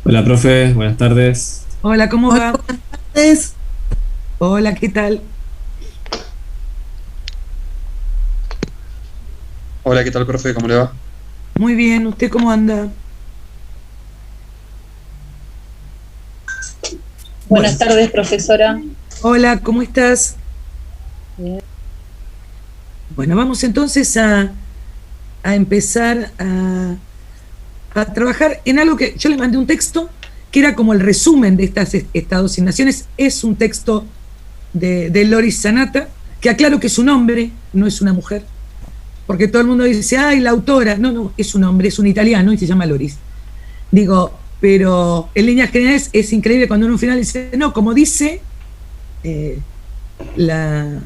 Hola, profe, buenas tardes. Hola, ¿cómo Hola, va? buenas tardes. Hola, ¿qué tal? Hola, ¿qué tal, profe? ¿Cómo le va? Muy bien, ¿usted cómo anda? Bueno, Buenas tardes, profesora. hola, ¿cómo estás? Bueno, vamos entonces a empezar a trabajar en algo que yo le mandé un texto que era como el resumen de estas estados y naciones. Es un texto de Loris Sanata, que aclaro que es un hombre, no es una mujer, porque todo el mundo dice, ay, la autora. No, no, es un hombre, es un italiano y se llama Loris. Digo, pero en líneas generales es increíble cuando uno al final dice, no, como dice eh, la,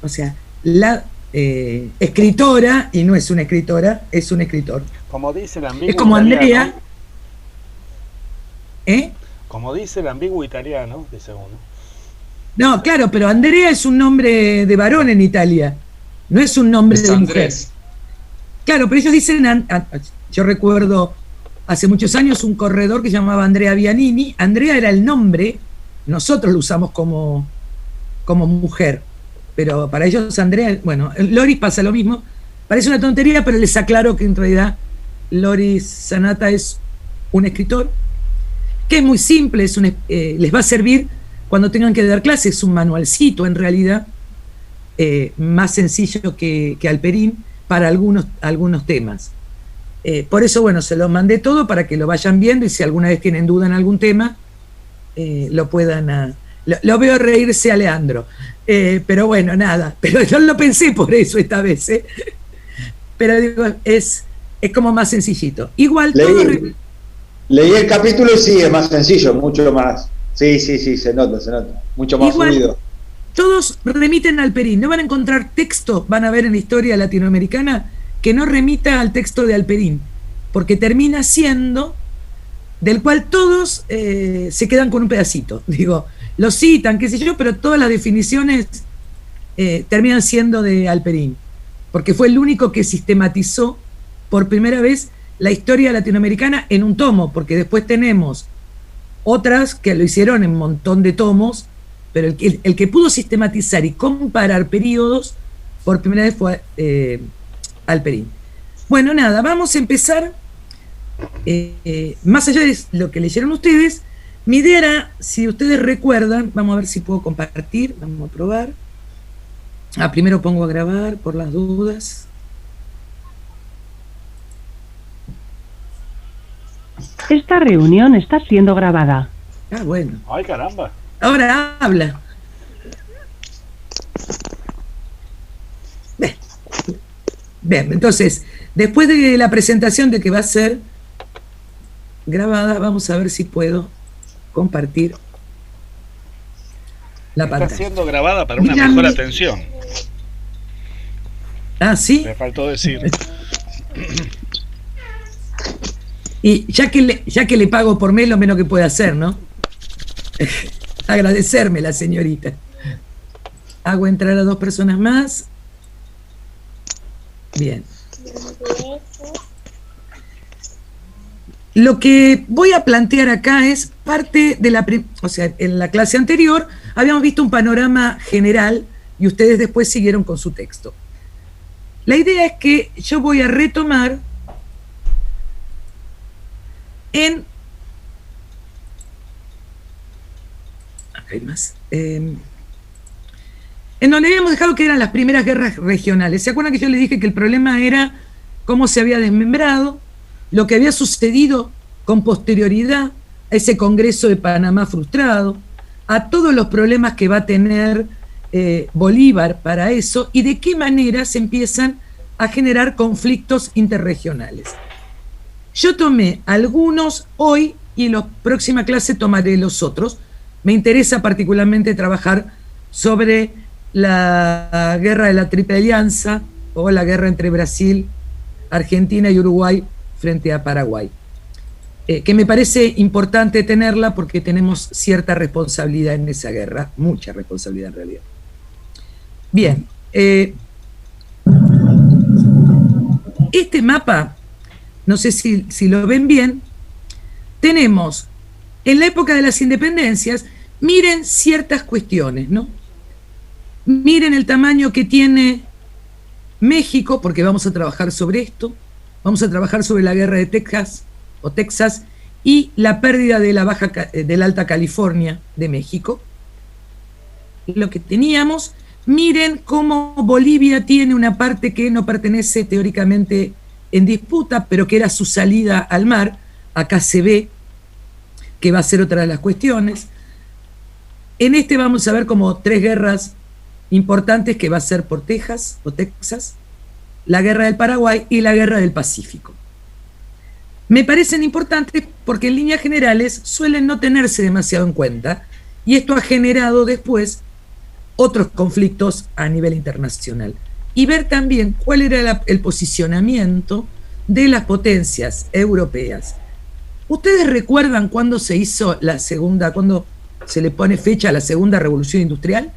o sea, la escritora, y no es una escritora, es un escritor. Como dice el Es ambiguo como italiano. Andrea, ¿eh? Como dice el ambiguo italiano, dice uno. No, claro, pero Andrea es un nombre de varón en Italia, no es un nombre Es de mujer. Andrés. Claro, pero ellos dicen, yo recuerdo hace muchos años un corredor que se llamaba Andrea Bianini. Andrea era el nombre, nosotros lo usamos como mujer, pero para ellos Andrea, bueno, Loris pasa lo mismo, parece una tontería, pero les aclaro que en realidad Loris Sanata es un escritor, que es muy simple, les va a servir cuando tengan que dar clases, es un manualcito en realidad, más sencillo que Alperín para algunos temas. Por eso, bueno, se los mandé todo para que lo vayan viendo y si alguna vez tienen duda en algún tema, lo puedan... Lo veo reírse a Leandro. Pero bueno, nada. Pero yo lo pensé por eso esta vez. Pero digo, es como más sencillito. Igual todo... Leí el capítulo y sí, es más sencillo, mucho más. Sí, se nota. Mucho más Igual, fluido. todos remiten al Alperín. No van a encontrar texto, van a ver en la historia latinoamericana, que no remita al texto de Alperín. Porque termina siendo del cual todos se quedan con un pedacito. Digo, lo citan, qué sé yo, pero todas las definiciones terminan siendo de Alperín, porque fue el único que sistematizó por primera vez la historia latinoamericana en un tomo, porque después tenemos otras que lo hicieron en un montón de tomos, pero el que pudo sistematizar y comparar periodos por primera vez fue Alperín. Bueno, nada, vamos a empezar. Más allá de lo que leyeron ustedes, mi idea era, si ustedes recuerdan, vamos a ver si puedo compartir, vamos a probar. Primero pongo a grabar por las dudas. Esta reunión está siendo grabada. Bueno. ¡Ay, caramba! Ahora habla. Bien, entonces, después de la presentación de que va a ser grabada, vamos a ver si puedo compartir la pantalla. Está siendo grabada para una mejor atención. ¿Sí? Me faltó decir. Y ya que le pago por mes, lo menos que puede hacer, ¿no? Agradecerme la señorita. Hago entrar a 2 personas más. Bien. Lo que voy a plantear acá es parte de o sea, en la clase anterior habíamos visto un panorama general y ustedes después siguieron con su texto. La idea es que yo voy a retomar en donde habíamos dejado que eran las primeras guerras regionales. ¿Se acuerdan que yo les dije que el problema era cómo se había desmembrado, lo que había sucedido con posterioridad a ese Congreso de Panamá frustrado, a todos los problemas que va a tener Bolívar para eso y de qué manera se empiezan a generar conflictos interregionales? Yo tomé algunos hoy y en la próxima clase tomaré los otros. Me interesa particularmente trabajar sobre la guerra de la Triple Alianza o la guerra entre Brasil, Argentina y Uruguay frente a Paraguay, que me parece importante tenerla porque tenemos cierta responsabilidad en esa guerra, mucha responsabilidad en realidad. Bien, este mapa, no sé si lo ven bien, tenemos, en la época de las independencias, miren ciertas cuestiones, ¿no? Miren el tamaño que tiene México, porque vamos a trabajar sobre esto, vamos a trabajar sobre la guerra de Texas, y la pérdida de la Alta California de México. Lo que teníamos, miren cómo Bolivia tiene una parte que no pertenece teóricamente en disputa, pero que era su salida al mar. Acá se ve que va a ser otra de las cuestiones. En este vamos a ver como 3 guerras importantes que va a ser por Texas, la guerra del Paraguay y la guerra del Pacífico. Me parecen importantes porque en líneas generales suelen no tenerse demasiado en cuenta, y esto ha generado después otros conflictos a nivel internacional. Y ver también cuál era el posicionamiento de las potencias europeas. ¿Ustedes recuerdan cuándo se hizo cuándo se le pone fecha a la segunda revolución industrial?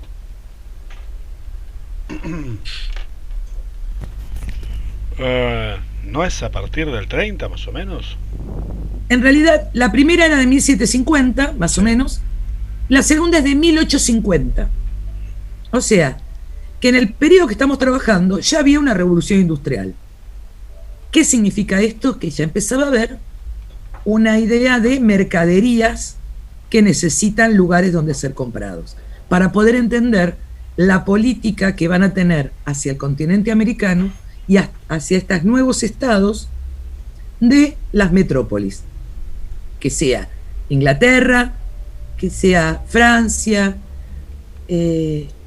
¿No es a partir del 30 más o menos? En realidad, la primera era de 1750, más o menos. La segunda es de 1850. O sea, que en el periodo que estamos trabajando ya había una revolución industrial. ¿Qué significa esto? Que ya empezaba a haber una idea de mercaderías que necesitan lugares donde ser comprados, para poder entender la política que van a tener hacia el continente americano y hacia estos nuevos estados de las metrópolis, que sea Inglaterra, que sea Francia,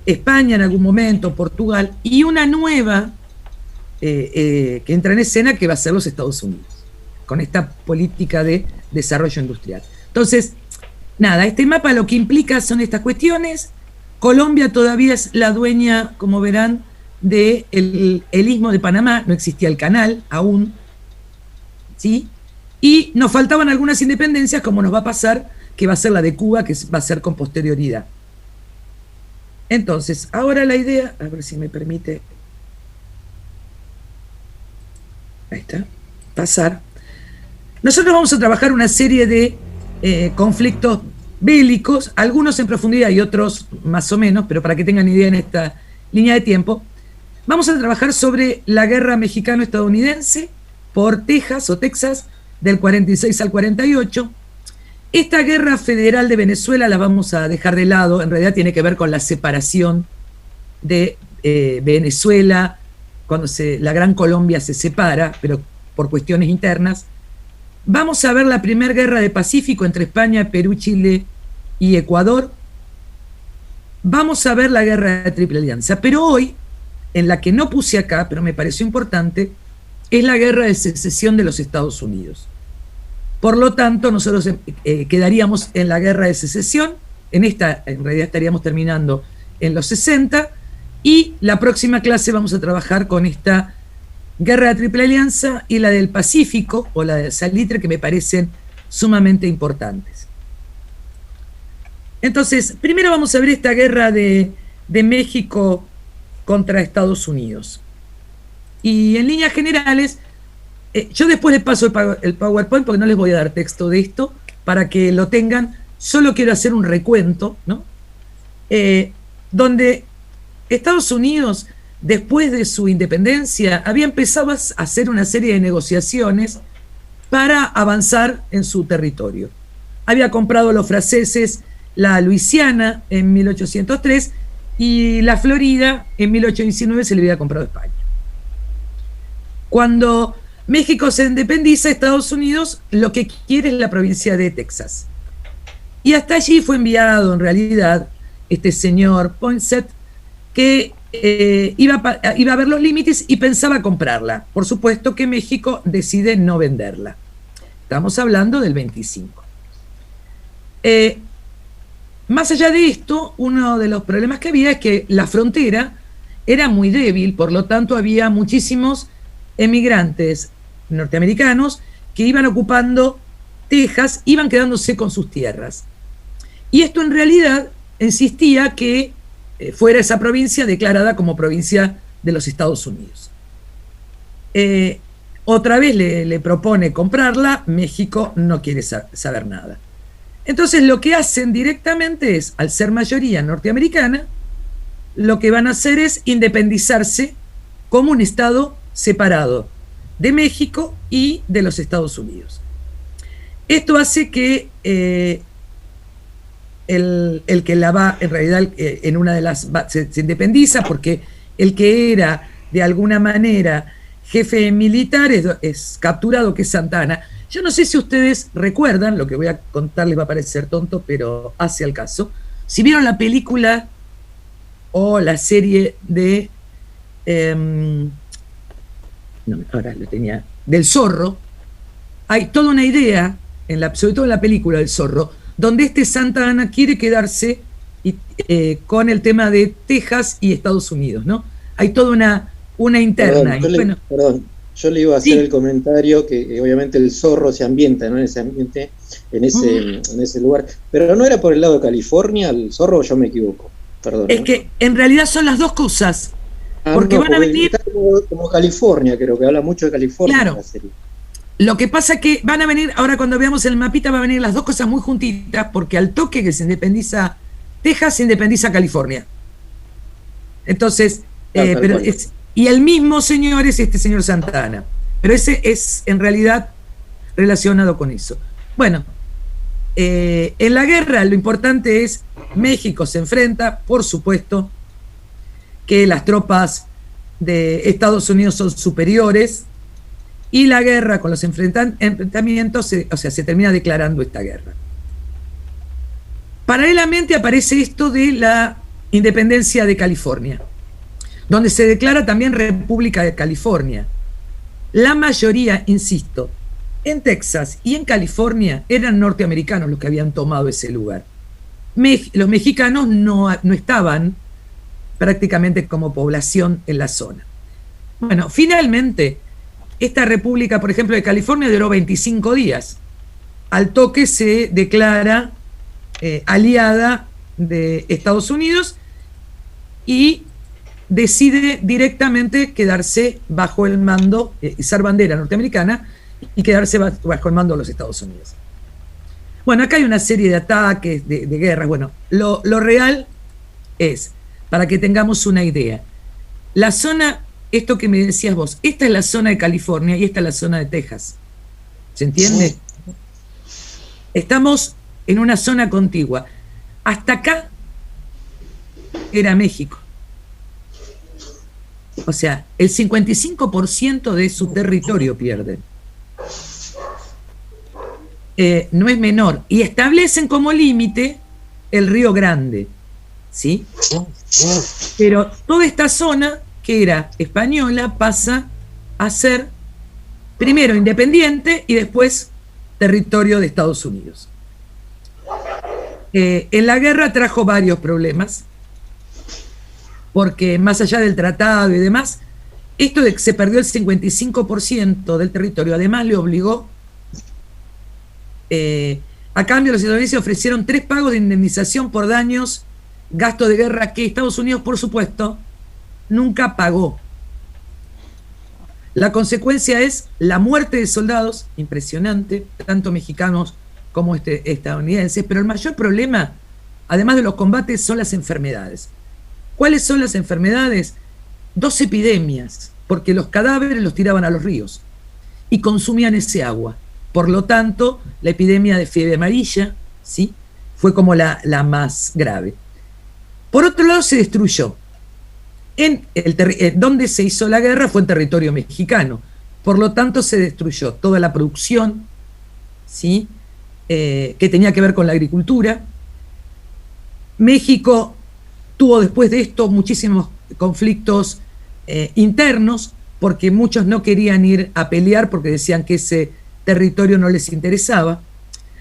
España en algún momento, Portugal, y una nueva que entra en escena, que va a ser los Estados Unidos, con esta política de desarrollo industrial. Entonces, nada, este mapa lo que implica son estas cuestiones. Colombia todavía es la dueña, como verán, del istmo de Panamá, no existía el canal aún, ¿sí? Y nos faltaban algunas independencias, como nos va a pasar, que va a ser la de Cuba, que va a ser con posterioridad. Entonces, ahora la idea, a ver si me permite, ahí está, pasar. Nosotros vamos a trabajar una serie de conflictos bélicos, algunos en profundidad y otros más o menos, pero para que tengan idea en esta línea de tiempo. Vamos a trabajar sobre la guerra mexicano-estadounidense por Texas, del 46 al 48. Esta guerra federal de Venezuela la vamos a dejar de lado, en realidad tiene que ver con la separación de Venezuela, cuando la Gran Colombia se separa, pero por cuestiones internas. Vamos a ver la primera guerra de Pacífico entre España, Perú, Chile y Ecuador. Vamos a ver la guerra de Triple Alianza, pero hoy, en la que no puse acá, pero me pareció importante, es la guerra de secesión de los Estados Unidos. Por lo tanto, nosotros quedaríamos en la guerra de secesión, en realidad estaríamos terminando en los 60, y la próxima clase vamos a trabajar con esta guerra de Triple Alianza y la del Pacífico, o la de Salitre, que me parecen sumamente importantes. Entonces, primero vamos a ver esta guerra de México contra Estados Unidos. Y en líneas generales, yo después les paso el PowerPoint porque no les voy a dar texto de esto, para que lo tengan. Solo quiero hacer un recuento, ¿no? Donde Estados Unidos, después de su independencia, había empezado a hacer una serie de negociaciones para avanzar en su territorio. Había comprado a los franceses la Luisiana en 1803 y la Florida en 1819 se le había comprado a España. Cuando México se independiza, Estados Unidos lo que quiere es la provincia de Texas. Y hasta allí fue enviado, en realidad, este señor Poinsett, que iba a ver los límites y pensaba comprarla. Por supuesto que México decide no venderla. Estamos hablando del 25. Más allá de esto, uno de los problemas que había es que la frontera era muy débil, por lo tanto había muchísimos emigrantes norteamericanos que iban ocupando Texas, iban quedándose con sus tierras. Y esto en realidad insistía que fuera esa provincia declarada como provincia de los Estados Unidos. otra vez le propone comprarla, México no quiere saber nada. Entonces lo que hacen directamente es, al ser mayoría norteamericana, lo que van a hacer es independizarse como un estado separado de México y de los Estados Unidos. Esto hace que el que la va, en realidad, en una de las se independiza, porque el que era de alguna manera jefe militar es capturado, que es Santa Anna. Yo no sé si ustedes recuerdan, lo que voy a contar les va a parecer tonto, pero hace al caso. Si vieron la película o la serie de ahora lo tenía, del Zorro, hay toda una idea, sobre todo en la película del Zorro, donde Santa Anna quiere quedarse con el tema de Texas y Estados Unidos, ¿no? Hay toda una interna. Perdón, yo le iba a hacer sí. El comentario que obviamente el Zorro se ambienta, ¿no? En ese ambiente, en ese lugar, pero no era por el lado de California el Zorro, o yo me equivoco, perdón. Es que en realidad son las dos cosas, porque no, van a venir como California, creo que habla mucho de California. Claro. En la serie. Lo que pasa es que van a venir, ahora cuando veamos el mapita, va a venir las dos cosas muy juntitas, porque al toque que se independiza Texas, se independiza California. Entonces, y el mismo señor es señor Santa Anna, pero ese es en realidad relacionado con eso. Bueno, en la guerra lo importante es, México se enfrenta, por supuesto, que las tropas de Estados Unidos son superiores, y la guerra con los enfrentamientos, se termina declarando esta guerra. Paralelamente aparece esto de la independencia de California, donde se declara también República de California. La mayoría, insisto, en Texas y en California eran norteamericanos los que habían tomado ese lugar. Los mexicanos no estaban prácticamente como población en la zona. Bueno, finalmente, esta República, por ejemplo, de California duró 25 días. Al toque se declara aliada de Estados Unidos y decide directamente quedarse bajo el mando, izar bandera norteamericana y quedarse bajo el mando de los Estados Unidos. Bueno, acá hay una serie de ataques, de guerras. Bueno, lo real es, para que tengamos una idea, la zona, esto que me decías vos, esta es la zona de California y esta es la zona de Texas. ¿Se entiende? Estamos en una zona contigua. Hasta acá era México. O sea, el 55% de su territorio pierden. No es menor. Y establecen como límite el Río Grande, ¿sí? Pero toda esta zona, que era española, pasa a ser primero independiente y después territorio de Estados Unidos. En la guerra trajo varios problemas, porque más allá del tratado y demás, esto de que se perdió el 55% del territorio, además le obligó, a cambio los estadounidenses ofrecieron 3 pagos de indemnización por daños, gasto de guerra, que Estados Unidos, por supuesto, nunca pagó. La consecuencia es la muerte de soldados, impresionante, tanto mexicanos como estadounidenses, pero el mayor problema, además de los combates, son las enfermedades. ¿Cuáles son las enfermedades? 2 epidemias, porque los cadáveres los tiraban a los ríos y consumían ese agua. Por lo tanto, la epidemia de fiebre amarilla, ¿sí?, fue como la más grave. Por otro lado, se destruyó. Donde se hizo la guerra fue en territorio mexicano. Por lo tanto, se destruyó toda la producción, ¿sí?, que tenía que ver con la agricultura. México tuvo después de esto muchísimos conflictos internos, porque muchos no querían ir a pelear porque decían que ese territorio no les interesaba.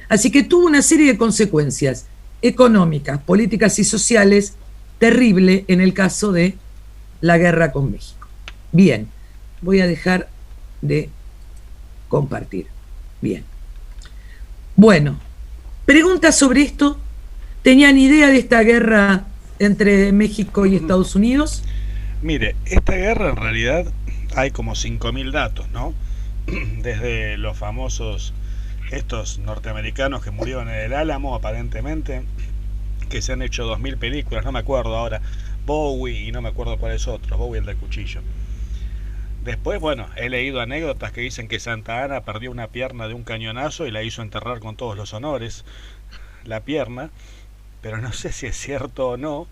Así que tuvo una serie de consecuencias económicas, políticas y sociales terrible en el caso de la guerra con México. Bien, voy a dejar de compartir. Bien. Bueno, preguntas sobre esto. ¿Tenían idea de esta guerra entre México y Estados Unidos? Mire, esta guerra en realidad hay como 5.000 datos, ¿no? desde los famosos, estos norteamericanos que murieron en el Álamo, aparentemente, que se han hecho 2000 películas, no me acuerdo ahora, Bowie y no me acuerdo cuáles otros, Bowie el del cuchillo. Después, bueno, he leído anécdotas que dicen que Santa Anna perdió una pierna de un cañonazo y la hizo enterrar con todos los honores, la pierna, pero no sé si es cierto o no,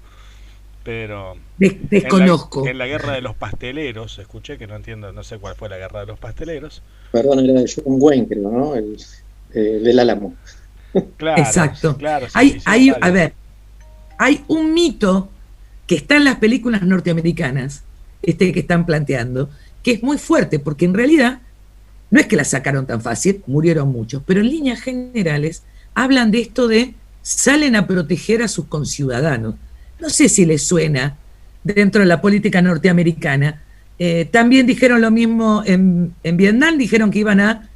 pero... Desconozco. En la guerra de los pasteleros, escuché que no entiendo, no sé cuál fue la guerra de los pasteleros. Perdón, era de John Wayne, creo, ¿no? El del Álamo. Claro, exacto. Claro, A ver, hay un mito que está en las películas norteamericanas, que están planteando, que es muy fuerte, porque en realidad no es que la sacaron tan fácil, murieron muchos, pero en líneas generales hablan de esto de salen a proteger a sus conciudadanos. No sé si les suena dentro de la política norteamericana. También dijeron lo mismo en Vietnam, dijeron que iban a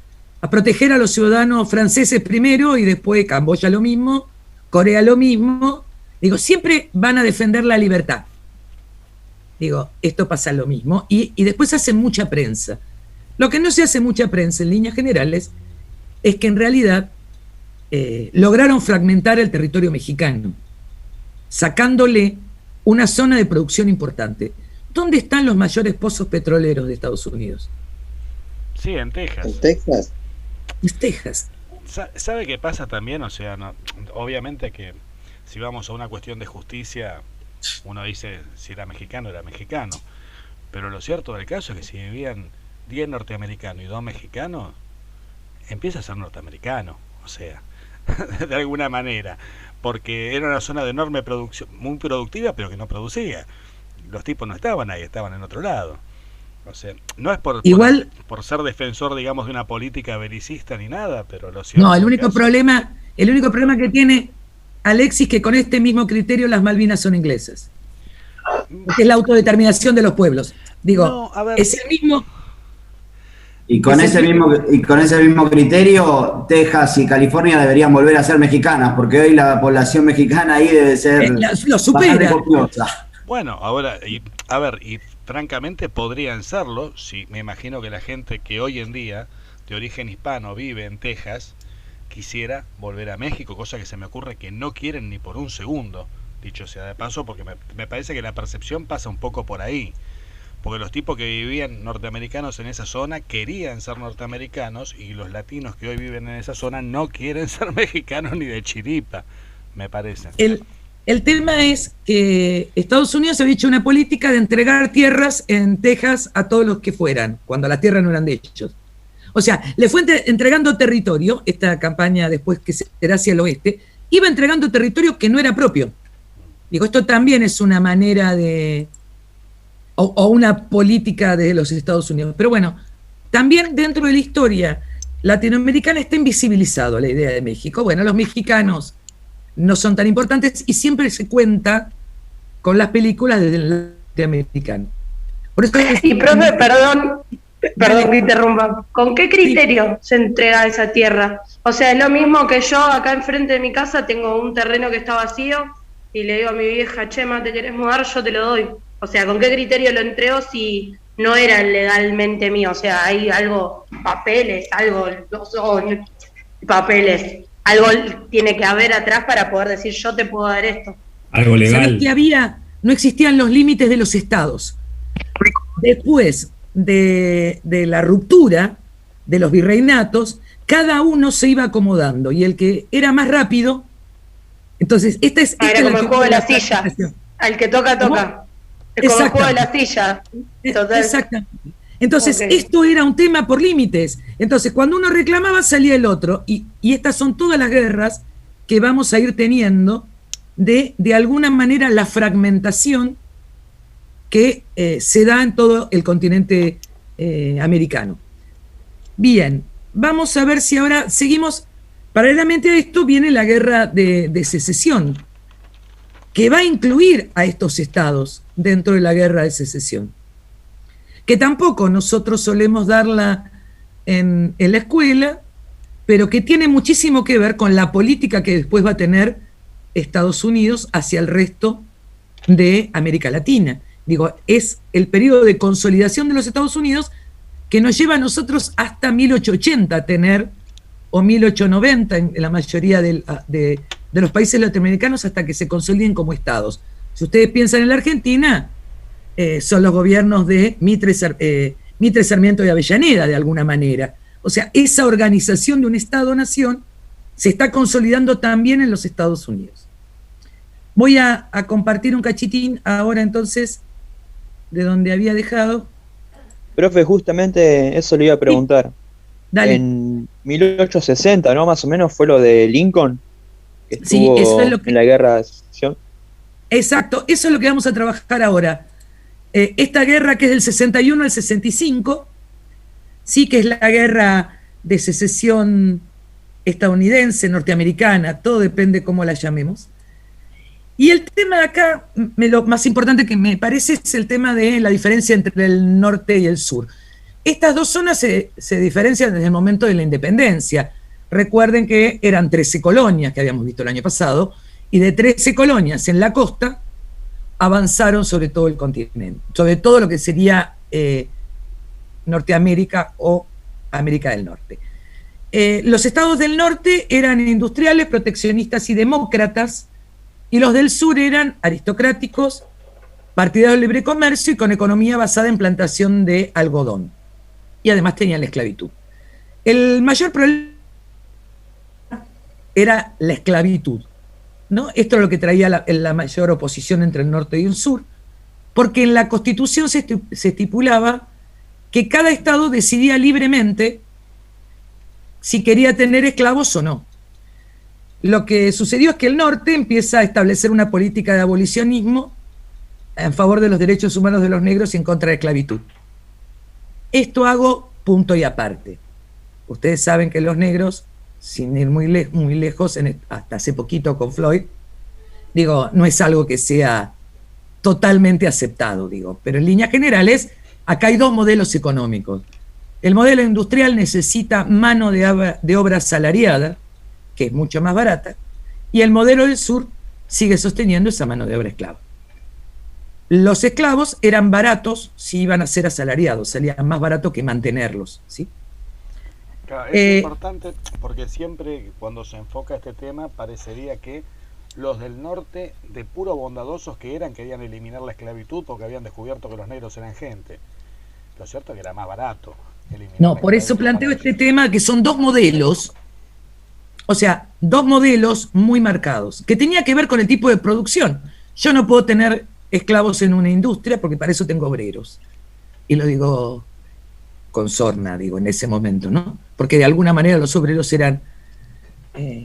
proteger a los ciudadanos franceses primero y después Camboya lo mismo, Corea lo mismo. Digo, siempre van a defender la libertad. Digo, esto pasa lo mismo. Y después hacen mucha prensa. Lo que no se hace mucha prensa en líneas generales es que en realidad lograron fragmentar el territorio mexicano, sacándole una zona de producción importante. ¿Dónde están los mayores pozos petroleros de Estados Unidos? Sí, en Texas. ¿En Texas? En Texas. ¿Sabe qué pasa también? O sea, no, obviamente que si vamos a una cuestión de justicia, uno dice si era mexicano, pero lo cierto del caso es que si vivían 10 norteamericanos y 2 mexicanos, empieza a ser norteamericano, o sea, de alguna manera, porque era una zona de enorme producción, muy productiva, pero que no producía. Los tipos no estaban ahí, estaban en otro lado. O sea, no es por ser defensor, digamos, de una política belicista ni nada, pero lo cierto. No, el único problema que tiene Alexis que con este mismo criterio las Malvinas son inglesas. Es la autodeterminación de los pueblos. Digo, no, es el mismo. Y con ese mismo criterio, Texas y California deberían volver a ser mexicanas, porque hoy la población mexicana ahí debe ser lo supera. Copiosa. Bueno, ahora, y francamente podrían serlo, si me imagino que la gente que hoy en día, de origen hispano, vive en Texas, quisiera volver a México, cosa que se me ocurre que no quieren ni por un segundo, dicho sea de paso, porque me parece que la percepción pasa un poco por ahí. Porque los tipos que vivían norteamericanos en esa zona querían ser norteamericanos y los latinos que hoy viven en esa zona no quieren ser mexicanos ni de chiripa, me parece. El tema es que Estados Unidos había hecho una política de entregar tierras en Texas a todos los que fueran, cuando las tierras no eran de ellos. O sea, le fue entregando territorio, esta campaña después que será hacia el oeste, iba entregando territorio que no era propio. Digo, esto también es una manera de... o una política de los Estados Unidos. Pero bueno, también dentro de la historia latinoamericana está invisibilizado la idea de México. Bueno, los mexicanos no son tan importantes y siempre se cuenta con las películas del norteamericano. Por eso y profe, perdón que interrumpa, ¿con qué criterio se entrega esa tierra? O sea, es lo mismo que yo acá enfrente de mi casa tengo un terreno que está vacío y le digo a mi vieja, Chema, ¿te querés mudar? Yo te lo doy. O sea, ¿con qué criterio lo entrego si no era legalmente mío? O sea, hay algo, papeles tiene que haber atrás para poder decir yo te puedo dar esto. Algo legal. ¿Sabes qué no existían los límites de los estados? Después de la ruptura de los virreinatos, cada uno se iba acomodando y el que era más rápido, entonces era como el juego de la silla, al que toca. Es como el juego de la silla. Exactamente. Entonces, esto era un tema por límites. Entonces, cuando uno reclamaba, salía el otro. Y estas son todas las guerras que vamos a ir teniendo de alguna manera la fragmentación que se da en todo el continente americano. Bien, vamos a ver si ahora seguimos. Paralelamente a esto viene la guerra de secesión, que va a incluir a estos estados dentro de la guerra de secesión, que tampoco nosotros solemos darla en la escuela, pero que tiene muchísimo que ver con la política que después va a tener Estados Unidos hacia el resto de América Latina. Digo, es el periodo de consolidación de los Estados Unidos que nos lleva a nosotros hasta 1880 a tener, o 1890 en la mayoría de los países latinoamericanos, hasta que se consoliden como estados. Si ustedes piensan en la Argentina, son los gobiernos de Mitre, Sarmiento y Avellaneda, de alguna manera. O sea, esa organización de un Estado-nación se está consolidando también en los Estados Unidos. Voy a compartir un cachitín ahora entonces de donde había dejado. Profe, justamente eso le iba a preguntar. Sí. Dale. En 1860, ¿no? Más o menos fue lo de Lincoln, que estuvo Sí, eso es lo que... en la guerra de secesión. Exacto, eso es lo que vamos a trabajar ahora. Esta guerra que es del 61 al 65, sí que es la guerra de secesión estadounidense, norteamericana, todo depende cómo la llamemos. Y el tema de acá, lo más importante que me parece es el tema de la diferencia entre el norte y el sur. Estas dos zonas se diferencian desde el momento de la independencia. Recuerden que eran 13 colonias que habíamos visto el año pasado, y de 13 colonias en la costa avanzaron sobre todo el continente, sobre todo lo que sería Norteamérica o América del Norte. Los estados del norte eran industriales, proteccionistas y demócratas, y los del sur eran aristocráticos, partidarios del libre comercio y con economía basada en plantación de algodón. Y además tenían la esclavitud. El mayor problema era la esclavitud, ¿no? Esto es lo que traía la mayor oposición entre el norte y el sur, porque en la Constitución se estipulaba que cada estado decidía libremente si quería tener esclavos o no. Lo que sucedió es que el norte empieza a establecer una política de abolicionismo en favor de los derechos humanos de los negros y en contra de la esclavitud. Esto hago punto y aparte. Ustedes saben que los negros, sin ir muy lejos, hasta hace poquito con Floyd, digo, no es algo que sea totalmente aceptado, digo, pero en líneas generales, acá hay dos modelos económicos. El modelo industrial necesita mano de obra asalariada, que es mucho más barata, y el modelo del sur sigue sosteniendo esa mano de obra esclava. Los esclavos eran baratos si iban a ser asalariados, salían más barato que mantenerlos, ¿sí? Claro, es importante porque siempre cuando se enfoca este tema parecería que los del norte, de puro bondadosos que eran, querían eliminar la esclavitud porque habían descubierto que los negros eran gente. Lo cierto es que era más barato. No, por eso planteo este tema, que son dos modelos, o sea, dos modelos muy marcados, que tenía que ver con el tipo de producción. Yo no puedo tener esclavos en una industria porque para eso tengo obreros. Y lo digo con sorna, digo, en ese momento, ¿no? Porque de alguna manera los obreros eran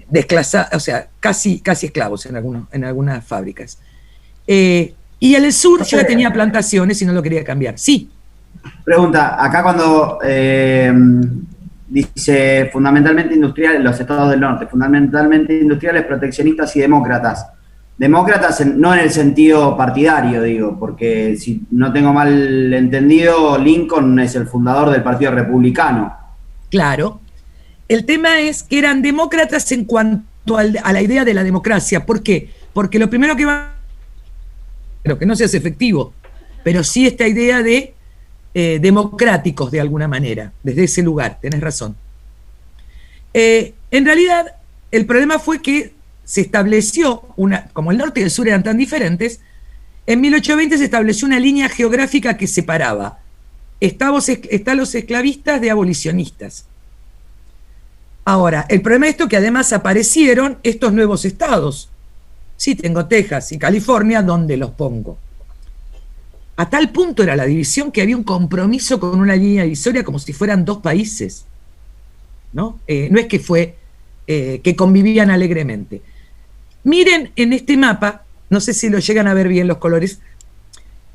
desclasados, o sea, casi esclavos en algunas fábricas. Y en el sur yo ya tenía plantaciones y no lo quería cambiar. Sí. Pregunta, acá cuando dice fundamentalmente industriales, los estados del norte, fundamentalmente industriales, proteccionistas y demócratas. Demócratas no en el sentido partidario, digo, porque si no tengo mal entendido, Lincoln es el fundador del Partido Republicano. Claro. El tema es que eran demócratas en cuanto a la idea de la democracia. ¿Por qué? Porque lo primero que va... Pero que no se hace efectivo, pero sí esta idea de democráticos de alguna manera, desde ese lugar, tenés razón. En realidad, el problema fue que se estableció, como el norte y el sur eran tan diferentes, en 1820 se estableció una línea geográfica que separaba. Están los esclavistas de abolicionistas. Ahora, el problema de esto es que además aparecieron estos nuevos estados. Sí, tengo Texas y California, ¿dónde los pongo? A tal punto era la división que había un compromiso con una línea divisoria como si fueran dos países, ¿no? No es que fue que convivían alegremente. Miren en este mapa, no sé si lo llegan a ver bien los colores,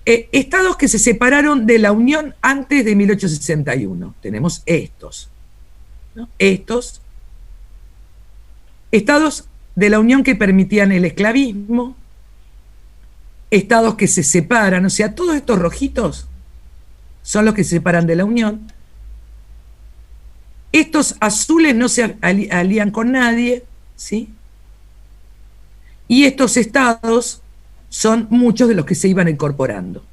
estados que se separaron de la Unión antes de 1861. Tenemos estos, ¿no? Estos estados de la Unión que permitían el esclavismo, estados que se separan, o sea, todos estos rojitos son los que se separan de la Unión. Estos azules no se alían con nadie, ¿sí? Y estos estados son muchos de los que se iban incorporando.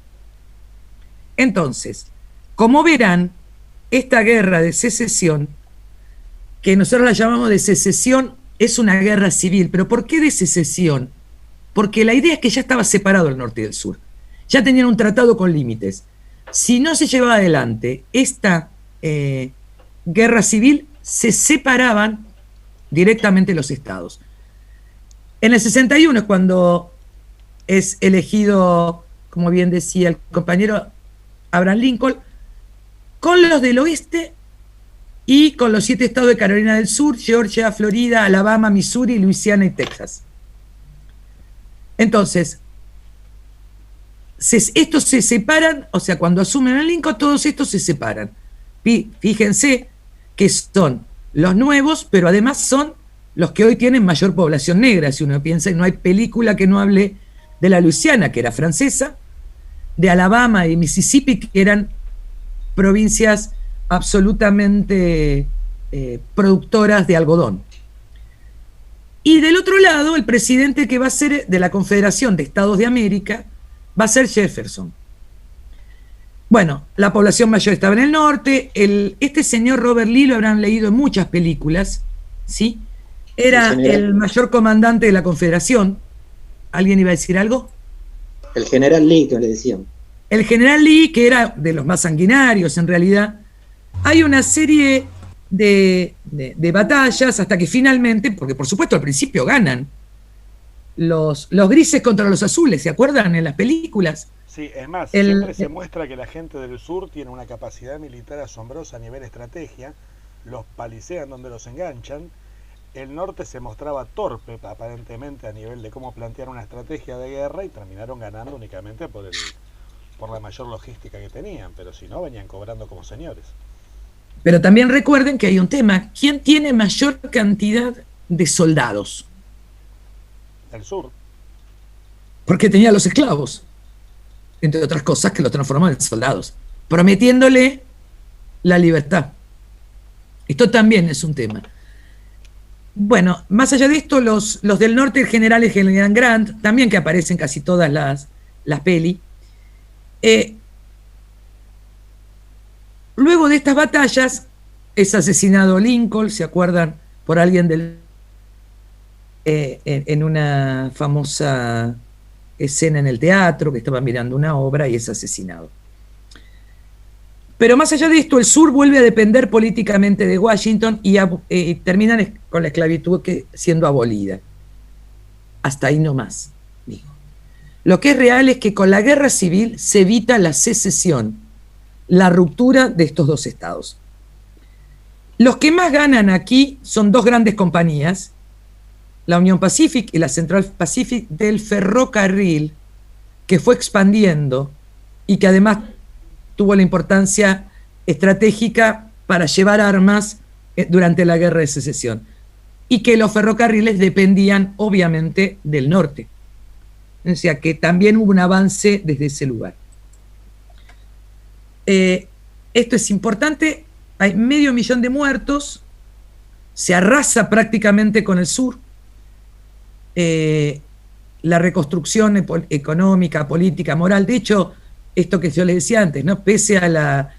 Entonces, como verán, esta guerra de secesión, que nosotros la llamamos de secesión, es una guerra civil. ¿Pero por qué de secesión? Porque la idea es que ya estaba separado el norte y el sur. Ya tenían un tratado con límites. Si no se llevaba adelante esta guerra civil, se separaban directamente los estados. En el 61 es cuando es elegido, como bien decía el compañero Abraham Lincoln, con los del oeste y con los 7 estados de Carolina del Sur, Georgia, Florida, Alabama, Missouri, Luisiana y Texas. Entonces, estos se separan, o sea, cuando asumen a Lincoln, todos estos se separan. Fíjense que son los nuevos, pero además son los que hoy tienen mayor población negra. Si uno piensa, no hay película que no hable de la Luisiana, que era francesa, de Alabama y Mississippi, que eran provincias absolutamente productoras de algodón. Y del otro lado, el presidente que va a ser de la Confederación de Estados de América va a ser Jefferson. Bueno, la población mayor estaba en el norte. Este señor Robert Lee lo habrán leído en muchas películas, ¿sí? Era el mayor comandante de la Confederación. ¿Alguien iba a decir algo? El general Lee, que le decían. El general Lee, que era de los más sanguinarios en realidad. Hay una serie de batallas hasta que finalmente, porque por supuesto al principio ganan los grises contra los azules, ¿se acuerdan en las películas? Sí, es más, siempre se muestra que la gente del sur tiene una capacidad militar asombrosa a nivel estrategia, los palisean donde los enganchan. El norte se mostraba torpe aparentemente a nivel de cómo plantear una estrategia de guerra y terminaron ganando únicamente por la mayor logística que tenían, pero si no venían cobrando como señores. Pero también recuerden que hay un tema: ¿quién tiene mayor cantidad de soldados? El sur. Porque tenía los esclavos, entre otras cosas, que los transformaban en soldados, prometiéndole la libertad. Esto también es un tema. Bueno, más allá de esto, los del norte, el general es General Grant, también, que aparece en casi todas las pelis. Luego de estas batallas es asesinado Lincoln, ¿se acuerdan? Por alguien en una famosa escena en el teatro, que estaba mirando una obra y es asesinado. Pero más allá de esto, el sur vuelve a depender políticamente de Washington y terminan con la esclavitud siendo abolida. Hasta ahí nomás, digo. Lo que es real es que con la guerra civil se evita la secesión, la ruptura de estos dos estados. Los que más ganan aquí son dos grandes compañías, la Union Pacific y la Central Pacific, del ferrocarril, que fue expandiendo y que además tuvo la importancia estratégica para llevar armas durante la guerra de secesión, y que los ferrocarriles dependían obviamente del norte. O sea que también hubo un avance desde ese lugar. Esto es importante, hay 500.000 de muertos, se arrasa prácticamente con el sur. La reconstrucción económica, política, moral, de hecho, esto que yo les decía antes, ¿no? Pese a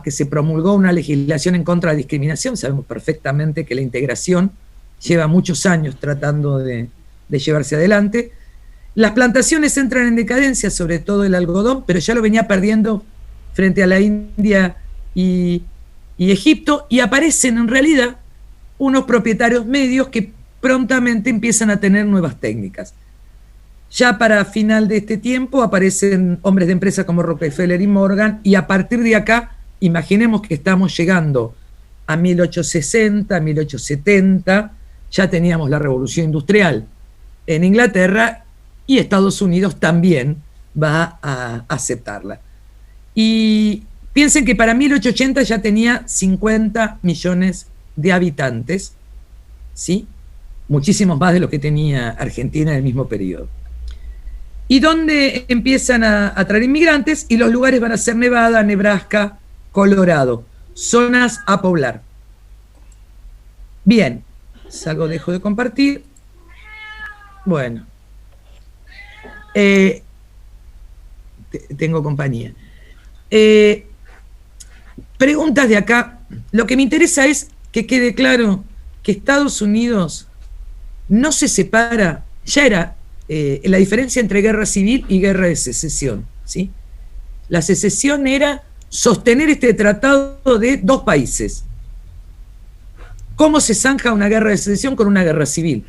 que se promulgó una legislación en contra de la discriminación, sabemos perfectamente que la integración lleva muchos años tratando de llevarse adelante. Las plantaciones entran en decadencia, sobre todo el algodón, pero ya lo venía perdiendo frente a la India y Egipto, y aparecen en realidad unos propietarios medios que prontamente empiezan a tener nuevas técnicas. Ya para final de este tiempo aparecen hombres de empresa como Rockefeller y Morgan, y a partir de acá, imaginemos que estamos llegando a 1860, 1870, ya teníamos la revolución industrial en Inglaterra y Estados Unidos también va a aceptarla. Y piensen que para 1880 ya tenía 50 millones de habitantes, ¿sí? Muchísimos más de lo que tenía Argentina en el mismo periodo. Y donde empiezan a traer inmigrantes, y los lugares van a ser Nevada, Nebraska, Colorado, zonas a poblar. Bien, salgo, dejo de compartir. Bueno, tengo compañía. Preguntas de acá. Lo que me interesa es que quede claro que Estados Unidos no se separa, ya era la diferencia entre guerra civil y guerra de secesión, ¿sí? La secesión era sostener este tratado de dos países. ¿Cómo se zanja una guerra de secesión con una guerra civil?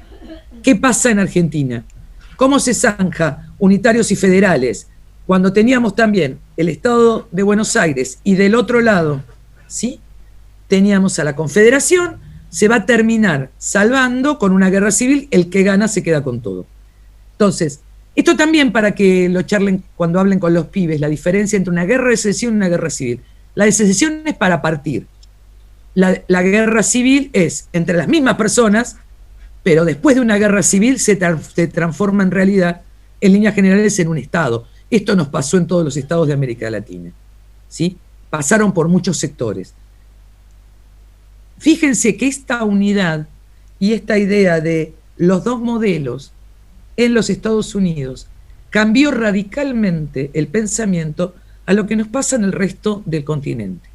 ¿Qué pasa en Argentina? ¿Cómo se zanja unitarios y federales? Cuando teníamos también el Estado de Buenos Aires y del otro lado, ¿sí?, teníamos a la Confederación, se va a terminar salvando con una guerra civil, el que gana se queda con todo. Entonces, esto también para que lo charlen cuando hablen con los pibes, la diferencia entre una guerra de secesión y una guerra civil. La de secesión es para partir. La guerra civil es entre las mismas personas, pero después de una guerra civil se transforma en realidad, en líneas generales, en un Estado. Esto nos pasó en todos los estados de América Latina, ¿sí? Pasaron por muchos sectores. Fíjense que esta unidad y esta idea de los dos modelos en los Estados Unidos cambió radicalmente el pensamiento a lo que nos pasa en el resto del continente.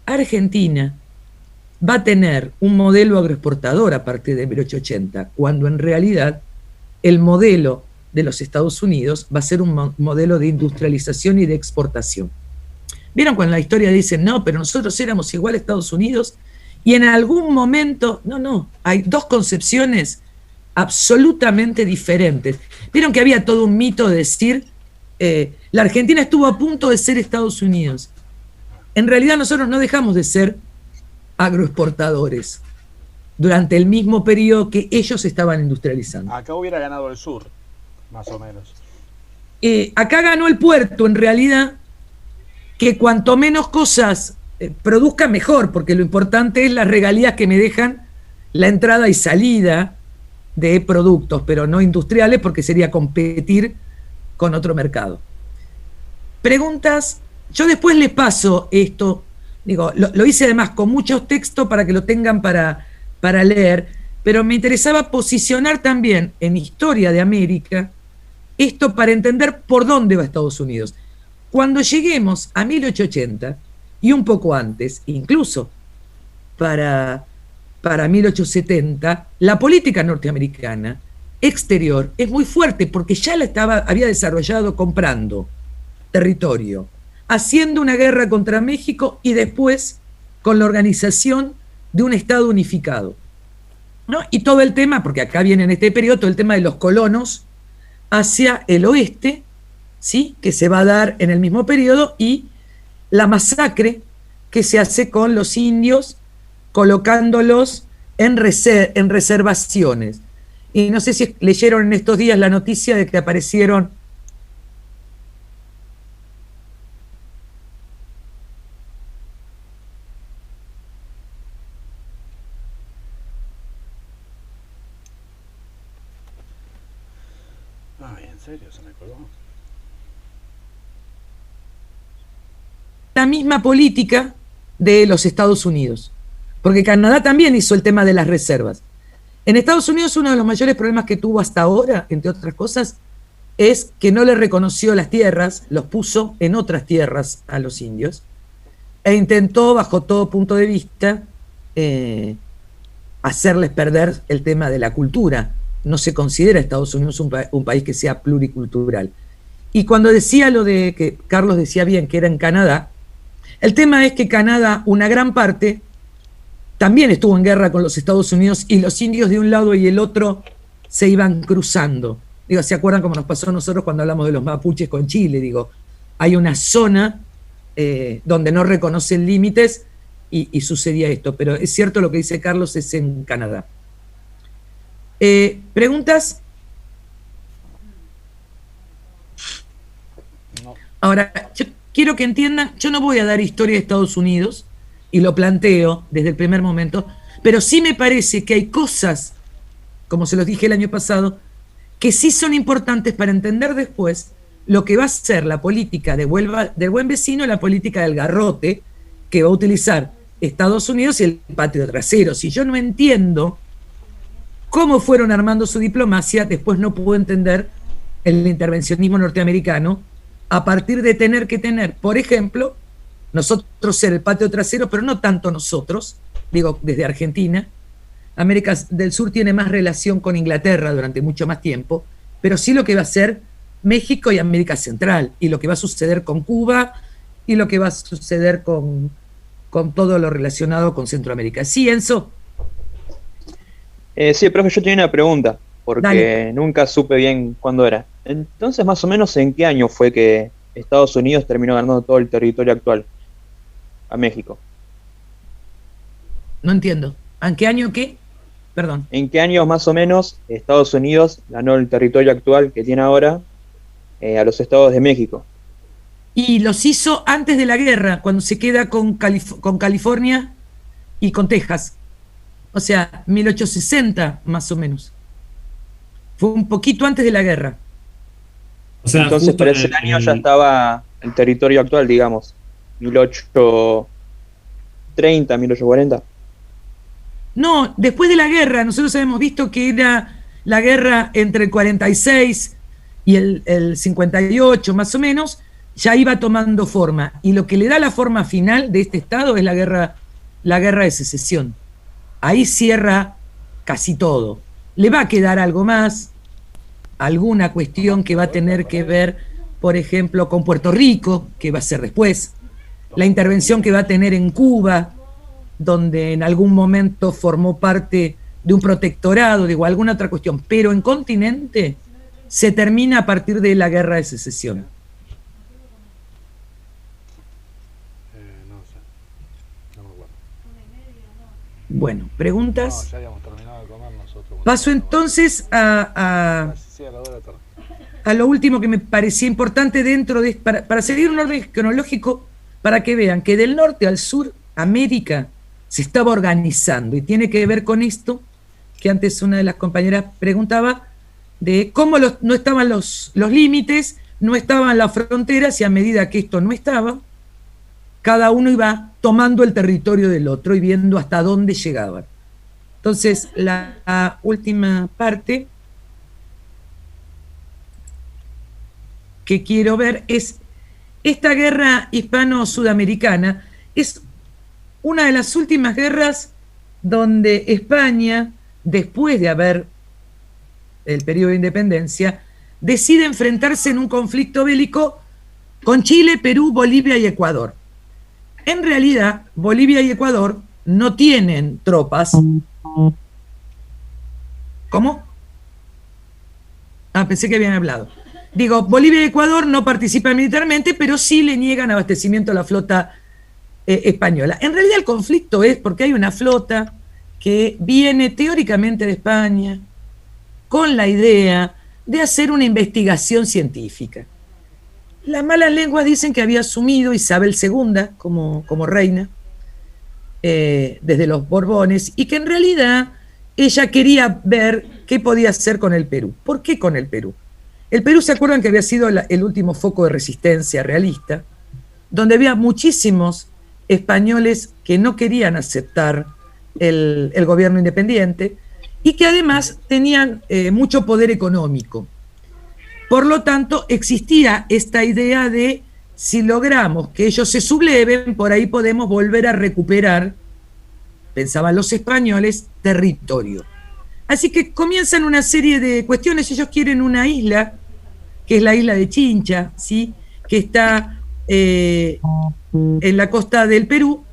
Argentina va a tener un modelo agroexportador a partir de 1880, cuando en realidad el modelo de los Estados Unidos va a ser un modelo de industrialización y de exportación. ¿Vieron cuando en la historia dicen, no, pero nosotros éramos igual a Estados Unidos? Y en algún momento, no, hay dos concepciones absolutamente diferentes. Vieron que había todo un mito de decir, la Argentina estuvo a punto de ser Estados Unidos. En realidad nosotros no dejamos de ser agroexportadores durante el mismo periodo que ellos estaban industrializando. Acá hubiera ganado el sur, más o menos. Acá ganó el puerto, en realidad, que cuanto menos cosas produzca mejor, porque lo importante es las regalías que me dejan la entrada y salida de productos, pero no industriales, porque sería competir con otro mercado. Preguntas. Yo después les paso esto, digo, lo hice además con muchos textos para que lo tengan para leer, pero me interesaba posicionar también en Historia de América esto para entender por dónde va Estados Unidos. Cuando lleguemos a 1880 y un poco antes, incluso para 1870, la política norteamericana exterior es muy fuerte porque ya había desarrollado comprando territorio, haciendo una guerra contra México y después con la organización de un Estado unificado, ¿no? Y todo el tema, porque acá viene en este periodo, todo el tema de los colonos hacia el oeste, ¿sí?, que se va a dar en el mismo periodo, y la masacre que se hace con los indios, colocándolos en reservaciones. Y no sé si leyeron en estos días la noticia de que aparecieron ¿en serio? ¿Se me colgó? la misma política de los Estados Unidos, porque Canadá también hizo el tema de las reservas. En Estados Unidos uno de los mayores problemas que tuvo hasta ahora, entre otras cosas, es que no le reconoció las tierras, los puso en otras tierras a los indios, e intentó, bajo todo punto de vista, hacerles perder el tema de la cultura. No se considera Estados Unidos un país que sea pluricultural. Y cuando decía lo de que Carlos decía bien, que era en Canadá, el tema es que Canadá, una gran parte, también estuvo en guerra con los Estados Unidos, y los indios de un lado y el otro se iban cruzando. Digo, ¿se acuerdan cómo nos pasó a nosotros cuando hablamos de los mapuches con Chile? Digo, hay una zona donde no reconocen límites y sucedía esto, pero es cierto lo que dice Carlos, es en Canadá. ¿Preguntas? No. Ahora, yo quiero que entiendan, yo no voy a dar historia de Estados Unidos, y lo planteo desde el primer momento, pero sí me parece que hay cosas, como se los dije el año pasado, que sí son importantes para entender después lo que va a ser la política del buen vecino, la política del garrote, que va a utilizar Estados Unidos y el patio trasero. Si yo no entiendo cómo fueron armando su diplomacia, después no puedo entender el intervencionismo norteamericano, a partir de tener que tener, por ejemplo, nosotros ser el patio trasero, pero no tanto nosotros, digo, desde Argentina. América del Sur tiene más relación con Inglaterra durante mucho más tiempo, pero sí lo que va a ser México y América Central, y lo que va a suceder con Cuba, y lo que va a suceder con todo lo relacionado con Centroamérica. ¿Sí, Enzo? Sí, profe, yo tenía una pregunta, porque Dale. nunca supe bien cuándo era. Entonces, más o menos, ¿en qué año fue que Estados Unidos terminó ganando todo el territorio actual a México? No entiendo. ¿En qué año qué? Perdón. ¿En qué años más o menos Estados Unidos ganó el territorio actual que tiene ahora a los estados de México? Y los hizo antes de la guerra, cuando se queda con California y con Texas. O sea, 1860 más o menos. Fue un poquito antes de la guerra. O sea, entonces justo para ese año ya estaba el territorio actual, digamos, 1830, 1840. No, después de la guerra, nosotros habíamos visto que era la guerra entre el 46 y el 58, más o menos, ya iba tomando forma. Y lo que le da la forma final de este estado es la guerra de secesión. Ahí cierra casi todo. Le va a quedar algo más, alguna cuestión que va a tener que ver, por ejemplo, con Puerto Rico, que va a ser después, la intervención que va a tener en Cuba, donde en algún momento formó parte de un protectorado, digo, alguna otra cuestión, pero en continente se termina a partir de la guerra de secesión. No sé, no me acuerdo. Bueno, ¿preguntas? No, ya habíamos terminado de comer nosotros. Paso entonces a lo último que me parecía importante dentro de, para seguir un orden cronológico, para que vean que del norte al sur, América se estaba organizando, y tiene que ver con esto que antes una de las compañeras preguntaba, de cómo no estaban los límites, no estaban las fronteras, y a medida que esto no estaba, cada uno iba tomando el territorio del otro y viendo hasta dónde llegaban. Entonces, la última parte que quiero ver es esta guerra hispano-sudamericana. Es una de las últimas guerras donde España, después de haber el periodo de independencia, decide enfrentarse en un conflicto bélico con Chile, Perú, Bolivia y Ecuador. En realidad, Bolivia y Ecuador no tienen tropas. ¿Cómo? Ah, pensé que habían hablado. Digo, Bolivia y Ecuador no participan militarmente, pero sí le niegan abastecimiento a la flota española. En realidad el conflicto es porque hay una flota que viene teóricamente de España con la idea de hacer una investigación científica. Las malas lenguas dicen que había asumido Isabel II como reina desde los Borbones, y que en realidad ella quería ver qué podía hacer con el Perú. ¿Por qué con el Perú? El Perú, ¿se acuerdan que había sido el último foco de resistencia realista? Donde había muchísimos españoles que no querían aceptar el gobierno independiente y que además tenían mucho poder económico. Por lo tanto, existía esta idea de, si logramos que ellos se subleven, por ahí podemos volver a recuperar, pensaban los españoles, territorio. Así que comienzan una serie de cuestiones. Ellos quieren una isla, que es la isla de Chincha, ¿sí?, que está en la costa del Perú,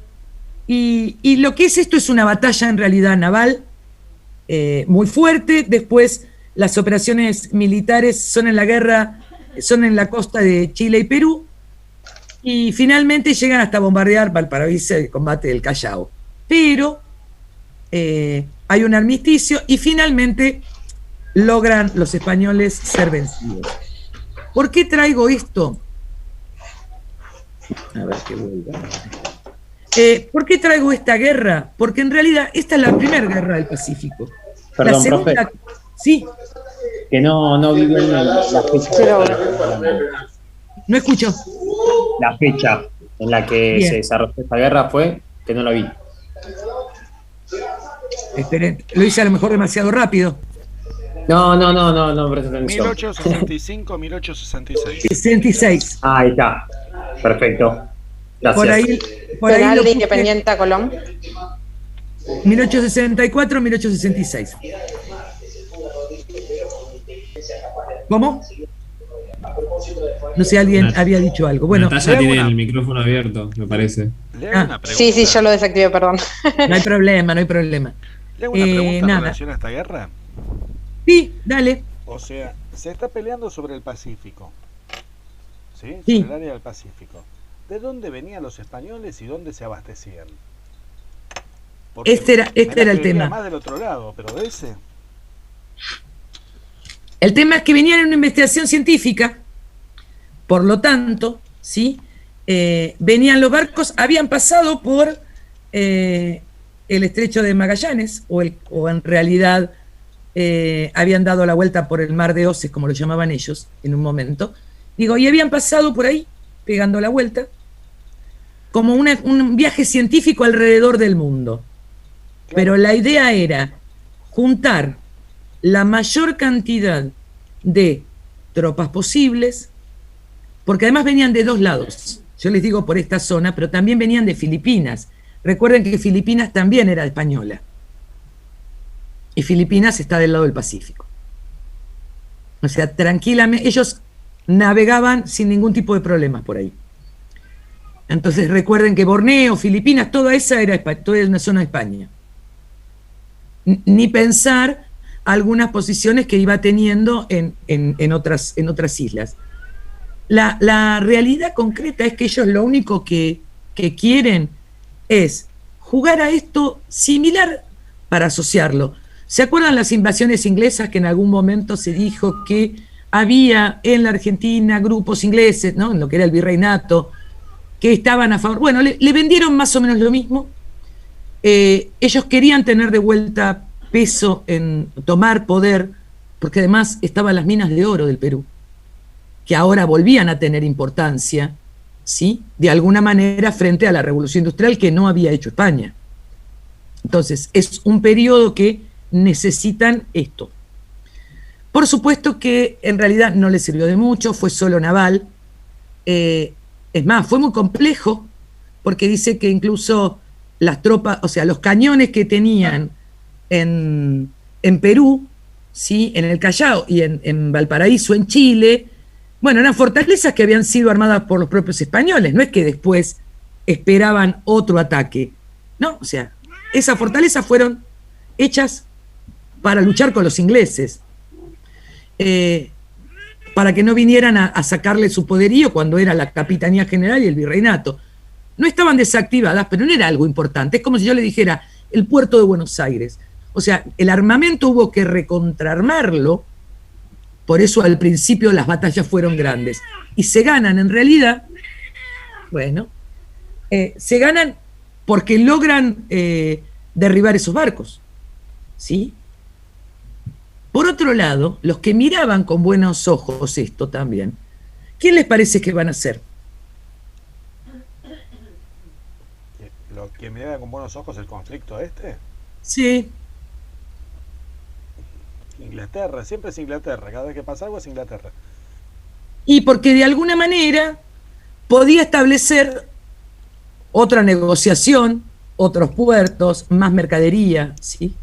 y lo que es esto es una batalla en realidad naval muy fuerte. Después las operaciones militares son en la guerra, son en la costa de Chile y Perú, y finalmente llegan hasta bombardear Valparaíso, el combate del Callao. Pero hay un armisticio y finalmente logran los españoles ser vencidos. ¿Por qué traigo esto? A ver que vuelva. ¿Por qué traigo esta guerra? Porque en realidad esta es la primera guerra del Pacífico. Perdón, la segunda, profe. Sí. Que no vi bien la fecha. No escucho. La fecha en la que Bien. se desarrolló esta guerra fue que no la vi. Esperen, lo hice a lo mejor demasiado rápido. No, presta atención. 1865, 1866. 66. Ahí está. Perfecto. Gracias. Por ahí Penal lo de puse, Independiente a Colón. 1864, 1866. ¿Cómo? No sé, alguien había dicho algo. Bueno, Natalia tiene el micrófono abierto, me parece. Sí, yo lo desactivé, perdón. No hay problema, no hay problema. ¿Le hago una pregunta en nada. relación a esta guerra? Sí, dale. O sea, se está peleando sobre el Pacífico. ¿Sí? Sí. Sobre el área del Pacífico. ¿De dónde venían los españoles y dónde se abastecían? Porque Este era el venía tema. más del otro lado, pero de ese. El tema es que venían en una investigación científica, por lo tanto, ¿sí? Venían los barcos, habían pasado por el estrecho de Magallanes, o en realidad habían dado la vuelta por el mar de Oces, como lo llamaban ellos, en un momento. Digo, y habían pasado por ahí, pegando la vuelta, como un viaje científico alrededor del mundo. Pero la idea era juntar la mayor cantidad de tropas posibles, porque además venían de dos lados. Yo les digo por esta zona, pero también venían de Filipinas. Recuerden que Filipinas también era española. Y Filipinas está del lado del Pacífico. O sea, tranquilamente, ellos navegaban sin ningún tipo de problemas por ahí. Entonces recuerden que Borneo, Filipinas, toda esa era una zona de España. Ni pensar algunas posiciones que iba teniendo en otras islas. La realidad concreta es que ellos lo único que quieren es jugar a esto similar para asociarlo. ¿Se acuerdan las invasiones inglesas que en algún momento se dijo que había en la Argentina grupos ingleses, ¿no? En lo que era el virreinato, que estaban a favor? Bueno, le vendieron más o menos lo mismo. Ellos querían tener de vuelta peso en tomar poder, porque además estaban las minas de oro del Perú, que ahora volvían a tener importancia, ¿sí? De alguna manera frente a la revolución industrial que no había hecho España. Entonces, es un periodo que necesitan esto. Por supuesto que en realidad no les sirvió de mucho, fue solo naval. Es más, fue muy complejo, porque dice que incluso las tropas, o sea, los cañones que tenían en Perú, ¿sí? En el Callao y en Valparaíso, en Chile, bueno, eran fortalezas que habían sido armadas por los propios españoles, no es que después esperaban otro ataque, no, o sea, esas fortalezas fueron hechas para luchar con los ingleses, para que no vinieran a sacarle su poderío cuando era la Capitanía General y el Virreinato. No estaban desactivadas, pero no era algo importante. Es como si yo le dijera el puerto de Buenos Aires. O sea, el armamento hubo que recontraarmarlo, por eso al principio las batallas fueron grandes. Y se ganan en realidad, bueno, se ganan porque logran derribar esos barcos, ¿sí? Por otro lado, los que miraban con buenos ojos esto también, ¿quién les parece que van a hacer? ¿Lo que mira con buenos ojos el conflicto este? Sí. Inglaterra, siempre es Inglaterra, cada vez que pasa algo es Inglaterra. Y porque de alguna manera podía establecer otra negociación, otros puertos, más mercadería, ¿sí?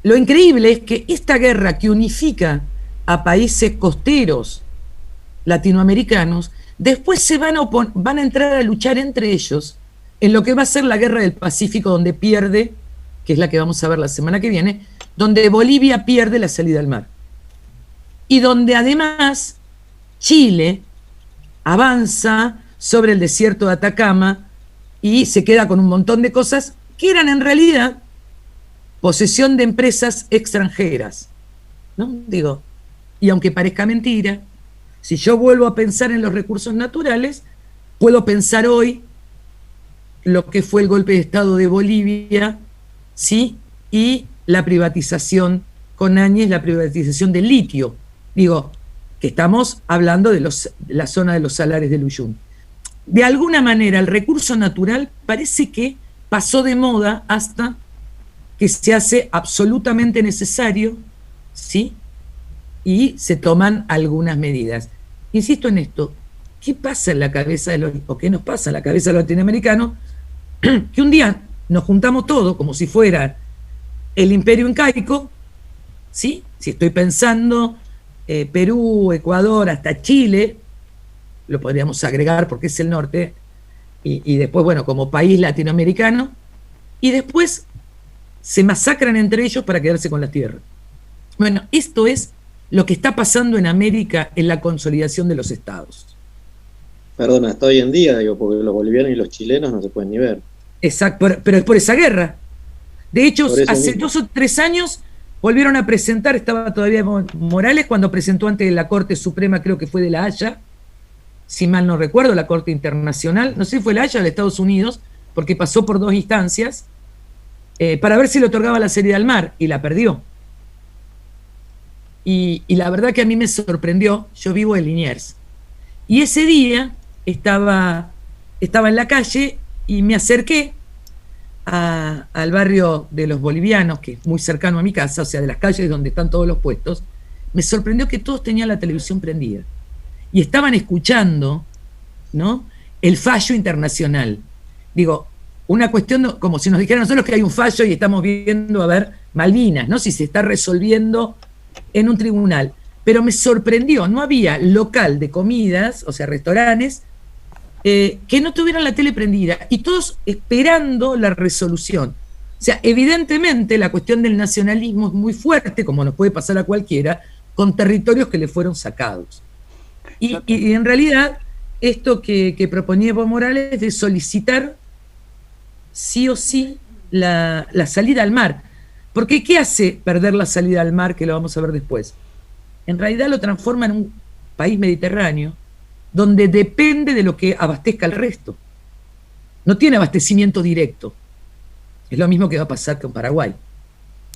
Lo increíble es que esta guerra que unifica a países costeros latinoamericanos, después se van a entrar a luchar entre ellos en lo que va a ser la guerra del Pacífico, donde pierde, que es la que vamos a ver la semana que viene, donde Bolivia pierde la salida al mar. Y donde además Chile avanza sobre el desierto de Atacama y se queda con un montón de cosas que eran en realidad posesión de empresas extranjeras, ¿no? Digo, y aunque parezca mentira, si yo vuelvo a pensar en los recursos naturales, puedo pensar hoy lo que fue el golpe de Estado de Bolivia, ¿sí? Y la privatización con Áñez, la privatización del litio. Digo, que estamos hablando de la zona de los salares del Uyuni. De alguna manera, el recurso natural parece que pasó de moda hasta que se hace absolutamente necesario, ¿sí? Y se toman algunas medidas. Insisto en esto, ¿qué pasa en la cabeza o qué nos pasa en la cabeza de los latinoamericanos? Que un día nos juntamos todos como si fuera el imperio incaico, ¿sí? Si estoy pensando Perú, Ecuador, hasta Chile, lo podríamos agregar porque es el norte, y después, bueno, como país latinoamericano, y después se masacran entre ellos para quedarse con la tierra. Bueno, esto es lo que está pasando en América en la consolidación de los estados. Perdona, hasta hoy en día, digo, porque los bolivianos y los chilenos no se pueden ni ver. Exacto, pero es por esa guerra. De hecho, hace mismo. 2 o 3 años volvieron a presentar, estaba todavía Morales cuando presentó ante la Corte Suprema, creo que fue de La Haya, si mal no recuerdo, la Corte Internacional, no sé si fue La Haya o de Estados Unidos, porque pasó por 2 instancias, para ver si le otorgaba la salida al mar, y la perdió. Y la verdad que a mí me sorprendió, yo vivo en Liniers, y ese día estaba en la calle y me acerqué al barrio de los bolivianos, que es muy cercano a mi casa, o sea, de las calles donde están todos los puestos. Me sorprendió que todos tenían la televisión prendida y estaban escuchando, ¿no?, el fallo internacional. Digo, una cuestión como si nos dijeran nosotros que hay un fallo y estamos viendo, a ver, Malvinas, ¿no?, si se está resolviendo en un tribunal. Pero me sorprendió, no había local de comidas, o sea, restaurantes, que no tuvieran la tele prendida, y todos esperando la resolución. O sea, evidentemente la cuestión del nacionalismo es muy fuerte, como nos puede pasar a cualquiera, con territorios que le fueron sacados. Y en realidad, esto que proponía Evo Morales de solicitar sí o sí la salida al mar. Porque ¿qué hace perder la salida al mar? Que lo vamos a ver después. En realidad lo transforma en un país mediterráneo donde depende de lo que abastezca el resto. No tiene abastecimiento directo. Es lo mismo que va a pasar con Paraguay.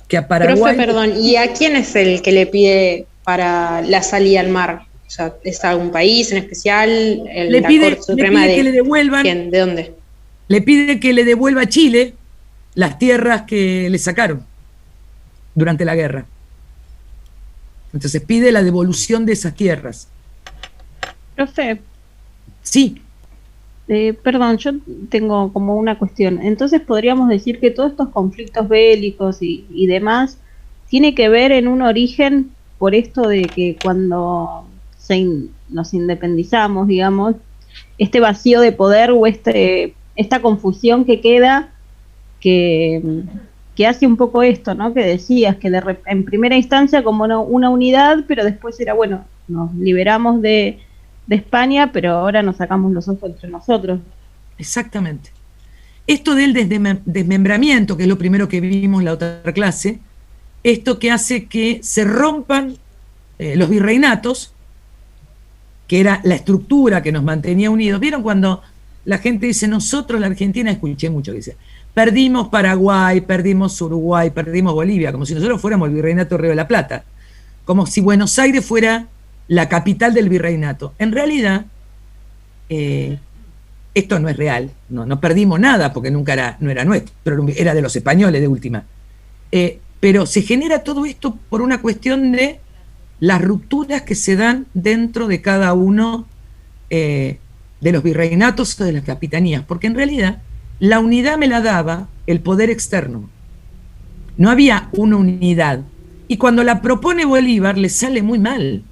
Que a Paraguay... Profe, perdón, ¿y a quién es el que le pide para la salida al mar? O sea, ¿es algún país en especial? Le pide que le devuelvan... ¿Quién? ¿De dónde? Le pide que le devuelva a Chile las tierras que le sacaron durante la guerra. Entonces pide la devolución de esas tierras. Profe. Sí. Perdón, yo tengo como una cuestión. Entonces podríamos decir que todos estos conflictos bélicos y demás tiene que ver en un origen por esto de que cuando nos independizamos, digamos, este vacío de poder o esta confusión que queda, que hace un poco esto, ¿no? Que decías, que en primera instancia como una unidad, pero después era, bueno, nos liberamos de España, pero ahora nos sacamos los ojos entre nosotros. Exactamente. Esto del desmembramiento, que es lo primero que vimos en la otra clase, esto que hace que se rompan los virreinatos, que era la estructura que nos mantenía unidos. ¿Vieron cuando la gente dice, nosotros, la Argentina, escuché mucho que dice, perdimos Paraguay, perdimos Uruguay, perdimos Bolivia, como si nosotros fuéramos el virreinato de Río de la Plata, como si Buenos Aires fuera la capital del virreinato. En realidad, esto no es real, no perdimos nada porque nunca no era nuestro, pero era de los españoles de última. Pero se genera todo esto por una cuestión de las rupturas que se dan dentro de cada uno de los virreinatos o de las capitanías, porque en realidad la unidad me la daba el poder externo. No había una unidad. Y cuando la propone Bolívar le sale muy mal.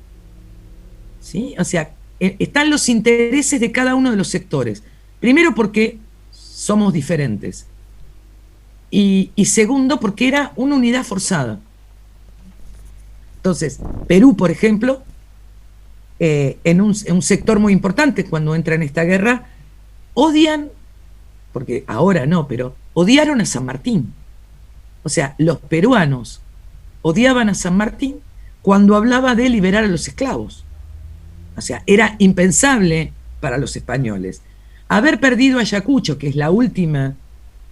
¿Sí? O sea, están los intereses de cada uno de los sectores. Primero porque somos diferentes. Y segundo porque era una unidad forzada. Entonces, Perú, por ejemplo, en un sector muy importante cuando entra en esta guerra, odian, porque ahora no, pero odiaron a San Martín. O sea, los peruanos odiaban a San Martín cuando hablaba de liberar a los esclavos. O sea, era impensable para los españoles. Haber perdido Ayacucho, que es la última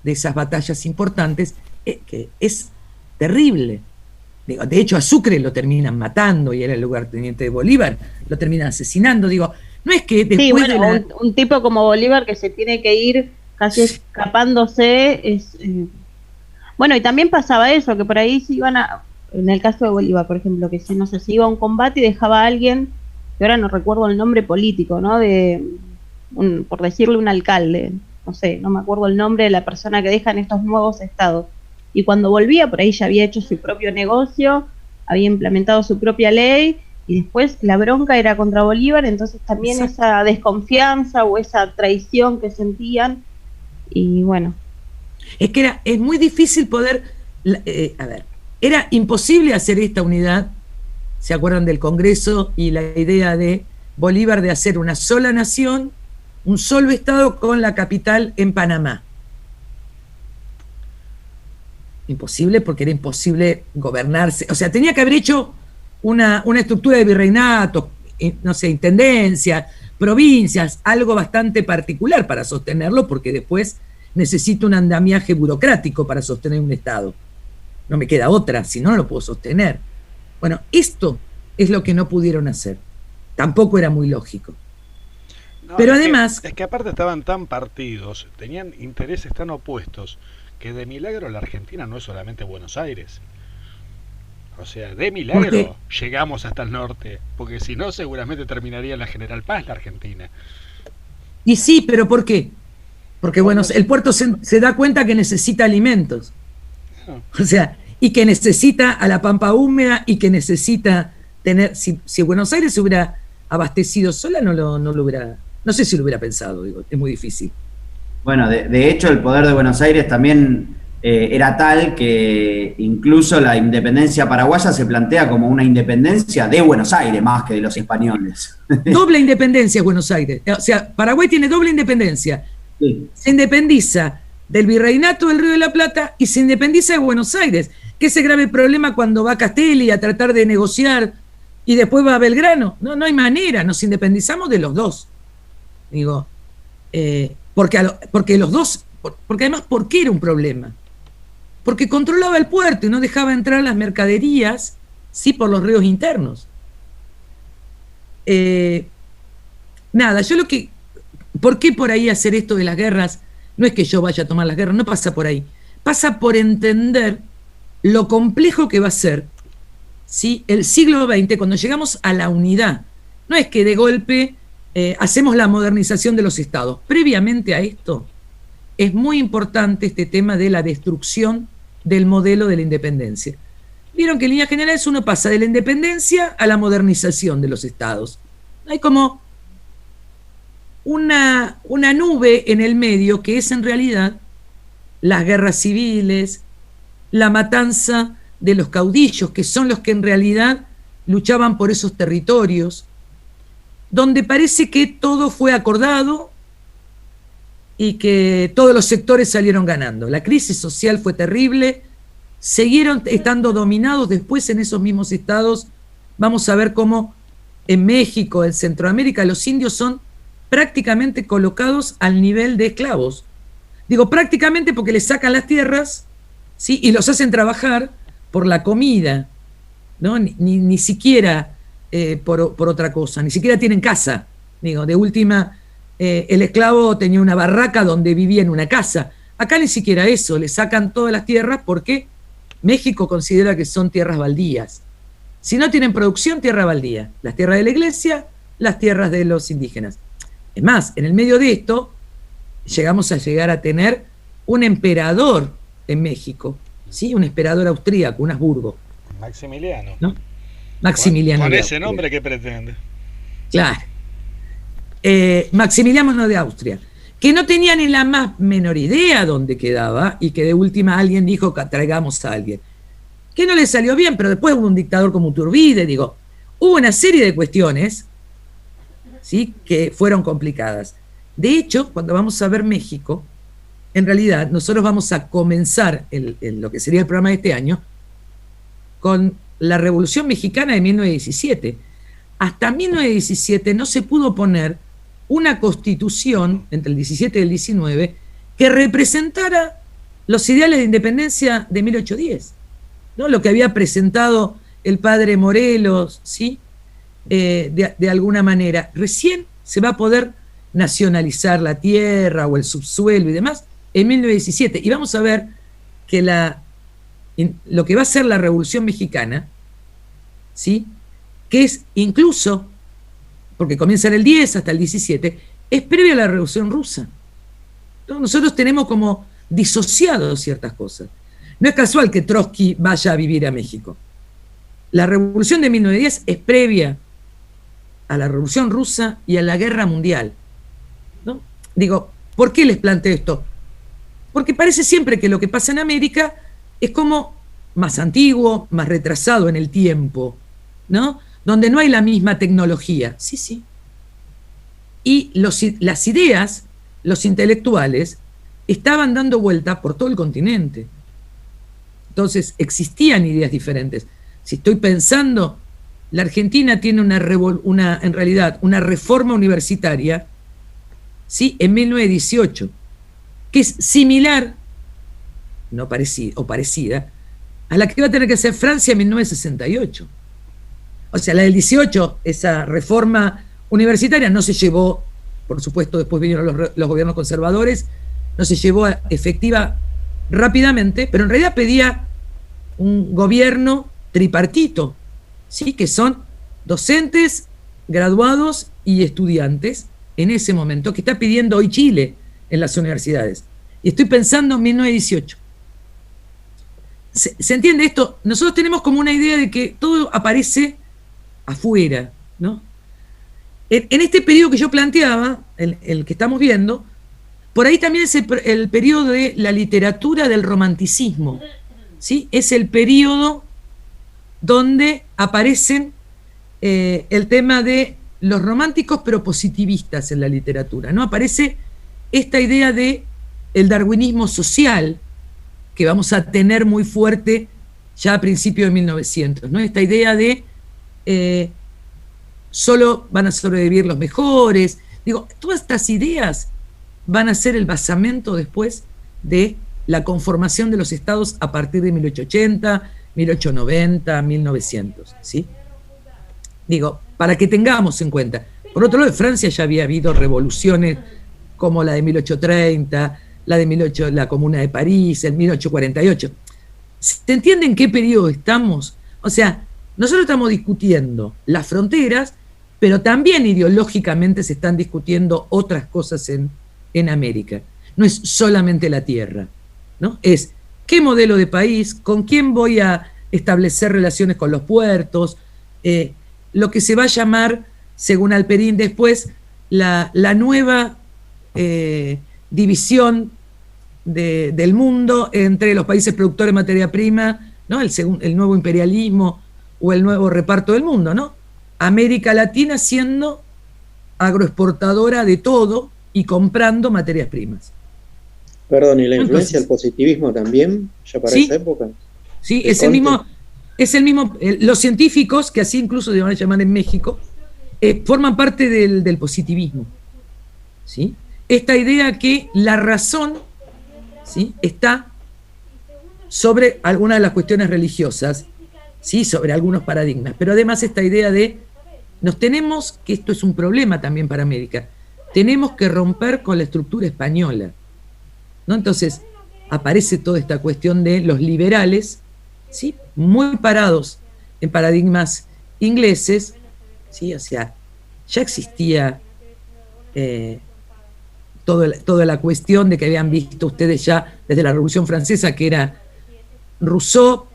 de esas batallas importantes, que es terrible. De hecho, a Sucre lo terminan matando y era el lugarteniente de Bolívar, lo terminan asesinando. Digo, no es que después sí, bueno, un tipo como Bolívar que se tiene que ir casi escapándose. Bueno, y también pasaba eso, que por ahí se iban en el caso de Bolívar, por ejemplo, que no sé, se iba a un combate y dejaba a alguien que ahora no recuerdo el nombre político, ¿no? Por decirle un alcalde, no sé, no me acuerdo el nombre de la persona que deja en estos nuevos estados. Y cuando volvía, por ahí ya había hecho su propio negocio, había implementado su propia ley, y después la bronca era contra Bolívar, entonces también esa desconfianza o esa traición que sentían, y bueno. Es que es muy difícil poder, era imposible hacer esta unidad, ¿se acuerdan del Congreso y la idea de Bolívar de hacer una sola nación, un solo estado con la capital en Panamá? Imposible, porque era imposible gobernarse, o sea, tenía que haber hecho una estructura de virreinato, no sé, intendencia, provincias, algo bastante particular para sostenerlo, porque después necesito un andamiaje burocrático para sostener un Estado. No me queda otra, si no, no lo puedo sostener. Bueno, esto es lo que no pudieron hacer. Tampoco era muy lógico. No, pero además... Es que aparte estaban tan partidos, tenían intereses tan opuestos, que de milagro la Argentina no es solamente Buenos Aires. O sea, de milagro llegamos hasta el norte, porque si no seguramente terminaría en la General Paz la Argentina. Y sí, pero ¿por qué? Porque bueno, el puerto se da cuenta que necesita alimentos. O sea, y que necesita a la pampa húmeda y que necesita tener... Si Buenos Aires se hubiera abastecido sola, no lo hubiera... No sé si lo hubiera pensado, digo, es muy difícil. Bueno, de hecho el poder de Buenos Aires también era tal que incluso la independencia paraguaya se plantea como una independencia de Buenos Aires más que de los españoles. Doble independencia es Buenos Aires. O sea, Paraguay tiene doble independencia. Sí. Se independiza del Virreinato del Río de la Plata y se independiza de Buenos Aires, que ese grave problema cuando va a Castelli a tratar de negociar y después va a Belgrano. No hay manera, nos independizamos de los dos. Digo, porque los dos, porque además, ¿por qué era un problema? Porque controlaba el puerto y no dejaba entrar las mercaderías, sí, por los ríos internos. Nada, ¿por qué por ahí hacer esto de las guerras? No es que yo vaya a tomar las guerras, no pasa por ahí. Pasa por entender lo complejo que va a ser, ¿sí?, el siglo XX, cuando llegamos a la unidad. No es que de golpe hacemos la modernización de los estados. Previamente a esto, es muy importante este tema de la destrucción del modelo de la independencia. Vieron que en líneas generales uno pasa de la independencia a la modernización de los estados. Hay como una nube en el medio que es en realidad las guerras civiles, la matanza de los caudillos, que son los que en realidad luchaban por esos territorios, donde parece que todo fue acordado y que todos los sectores salieron ganando. La crisis social fue terrible, siguieron estando dominados después en esos mismos estados. Vamos a ver cómo en México, en Centroamérica, los indios son prácticamente colocados al nivel de esclavos. Digo prácticamente porque les sacan las tierras, ¿sí?, y los hacen trabajar por la comida, ¿no? Ni siquiera por otra cosa, ni siquiera tienen casa. Digo, de última, el esclavo tenía una barraca donde vivía en una casa. Acá ni siquiera eso, le sacan todas las tierras porque México considera que son tierras baldías. Si no tienen producción, tierra baldía. Las tierras de la iglesia, las tierras de los indígenas. Es más, en el medio de esto, llegamos a llegar a tener un emperador en México, ¿sí?, un emperador austríaco, un Habsburgo. Maximiliano. ¿No? Maximiliano. Con ese nombre, ¿qué pretende? Claro. Maximiliano de Austria, que no tenía ni la más menor idea dónde quedaba y que de última alguien dijo que traigamos a alguien. Que no le salió bien, pero después hubo un dictador como Iturbide, digo, hubo una serie de cuestiones, ¿sí?, que fueron complicadas. De hecho, cuando vamos a ver México, en realidad nosotros vamos a comenzar lo que sería el programa de este año con la Revolución Mexicana de 1917. Hasta 1917 no se pudo poner una constitución, entre el 17 y el 19, que representara los ideales de independencia de 1810, ¿no? Lo que había presentado el padre Morelos, ¿sí?, de alguna manera. Recién se va a poder nacionalizar la tierra o el subsuelo y demás en 1917. Y vamos a ver que lo que va a ser la Revolución Mexicana, ¿sí?, que es incluso porque comienza en el 10 hasta el 17, es previa a la Revolución Rusa. ¿No? Nosotros tenemos como disociado ciertas cosas. No es casual que Trotsky vaya a vivir a México. La Revolución de 1910 es previa a la Revolución Rusa y a la Guerra Mundial, ¿no? Digo, ¿por qué les planteo esto? Porque parece siempre que lo que pasa en América es como más antiguo, más retrasado en el tiempo, ¿no? Donde no hay la misma tecnología. Sí, sí. Y las ideas, los intelectuales, estaban dando vuelta por todo el continente. Entonces, existían ideas diferentes. Si estoy pensando, la Argentina tiene en realidad una reforma universitaria, ¿sí? En 1918, que es similar, no parecida, o parecida, a la que va a tener que hacer Francia en 1968. O sea, la del 18, esa reforma universitaria no se llevó, por supuesto, después vinieron los gobiernos conservadores, no se llevó a efectiva rápidamente, pero en realidad pedía un gobierno tripartito, ¿sí? Que son docentes, graduados y estudiantes en ese momento, que está pidiendo hoy Chile en las universidades. Y estoy pensando en 1918. ¿Se entiende esto? Nosotros tenemos como una idea de que todo aparece afuera, ¿no? En este periodo que yo planteaba, el que estamos viendo, por ahí también es el periodo de la literatura del romanticismo, ¿sí? Es el periodo donde aparecen el tema de los románticos pero positivistas en la literatura, ¿no? Aparece esta idea de el darwinismo social que vamos a tener muy fuerte ya a principios de 1900, ¿no? Esta idea de solo van a sobrevivir los mejores. Digo, todas estas ideas van a ser el basamento después de la conformación de los estados a partir de 1880, 1890, 1900, ¿sí? Digo, para que tengamos en cuenta. Por otro lado, en Francia ya había habido revoluciones como la de 1830, la Comuna de París, el 1848. ¿Se entiende en qué periodo estamos? O sea, nosotros estamos discutiendo las fronteras, pero también ideológicamente se están discutiendo otras cosas en América. No es solamente la tierra, ¿no? Es qué modelo de país, con quién voy a establecer relaciones con los puertos, lo que se va a llamar, según Alperín después, la nueva división del mundo entre los países productores de materia prima, ¿no? El nuevo imperialismo o el nuevo reparto del mundo, ¿no? América Latina siendo agroexportadora de todo y comprando materias primas. Perdón, ¿y la influencia del positivismo también, ya para esa época? Sí, es el mismo, los científicos, que así incluso se van a llamar en México, forman parte del positivismo, ¿sí? Esta idea que la razón, ¿sí?, está sobre algunas de las cuestiones religiosas, ¿sí?, sobre algunos paradigmas, pero además esta idea de que esto es un problema también para América, tenemos que romper con la estructura española, ¿no? Entonces aparece toda esta cuestión de los liberales, ¿sí?, muy parados en paradigmas ingleses, ¿sí? O sea, ya existía toda la cuestión de que habían visto ustedes ya desde la Revolución Francesa, que era Rousseau,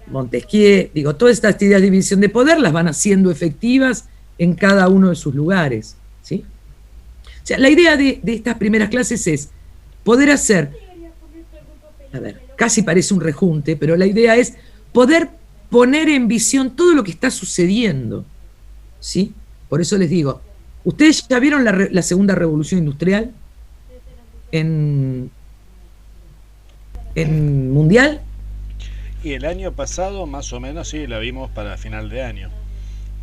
Montesquieu, digo, todas estas ideas de división de poder las van haciendo efectivas en cada uno de sus lugares, ¿sí? O sea, la idea de estas primeras clases es poder hacer, a ver, casi parece un rejunte, pero la idea es poder poner en visión todo lo que está sucediendo, ¿sí? Por eso les digo, ¿ustedes ya vieron la segunda revolución industrial en mundial? Y el año pasado, más o menos, sí, la vimos para final de año.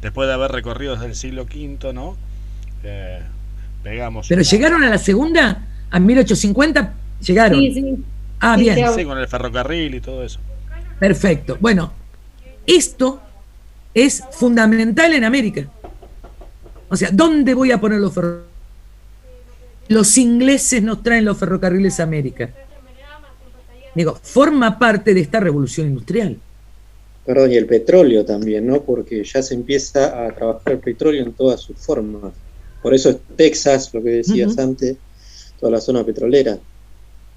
Después de haber recorrido desde el siglo V, ¿no? Pegamos. ¿Pero llegaron a la segunda? ¿A 1850? ¿Llegaron? Sí, sí. Ah, Sí, bien. Sí, con el ferrocarril y todo eso. Perfecto. Bueno, esto es fundamental en América. O sea, ¿dónde voy a poner los ferrocarriles? Los ingleses nos traen los ferrocarriles a América. Digo, forma parte de esta revolución industrial. Perdón, y el petróleo también, ¿no? Porque ya se empieza a trabajar el petróleo en todas sus formas. Por eso es Texas, lo que decías antes, toda la zona petrolera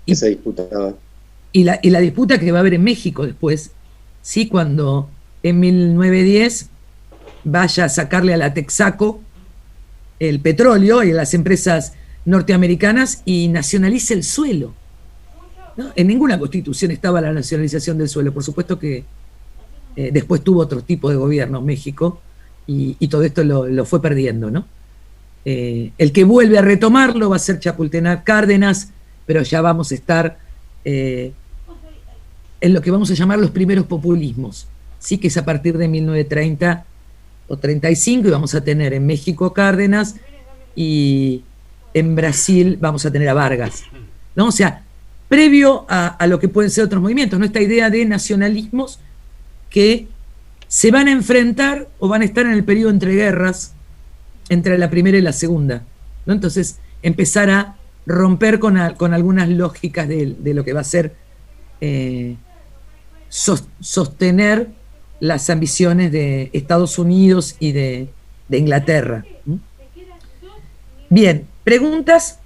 que se disputaba. Y la disputa que va a haber en México después, ¿sí? Cuando en 1910 vaya a sacarle a la Texaco el petróleo y a las empresas norteamericanas y nacionalice el suelo, ¿no? En ninguna constitución estaba la nacionalización del suelo. Por supuesto que después tuvo otro tipo de gobierno México y todo esto lo fue perdiendo, ¿no? El que vuelve a retomarlo va a ser Chapultepec Cárdenas, pero ya vamos a estar en lo que vamos a llamar los primeros populismos, sí, que es a partir de 1930 o 35, y vamos a tener en México Cárdenas y en Brasil vamos a tener a Vargas, ¿no? O sea, previo a lo que pueden ser otros movimientos, ¿no? Esta idea de nacionalismos que se van a enfrentar o van a estar en el periodo entre guerras, entre la primera y la segunda, ¿no? Entonces, empezar a romper con algunas lógicas de lo que va a ser sostener las ambiciones de Estados Unidos y de Inglaterra. Bien, ¿preguntas?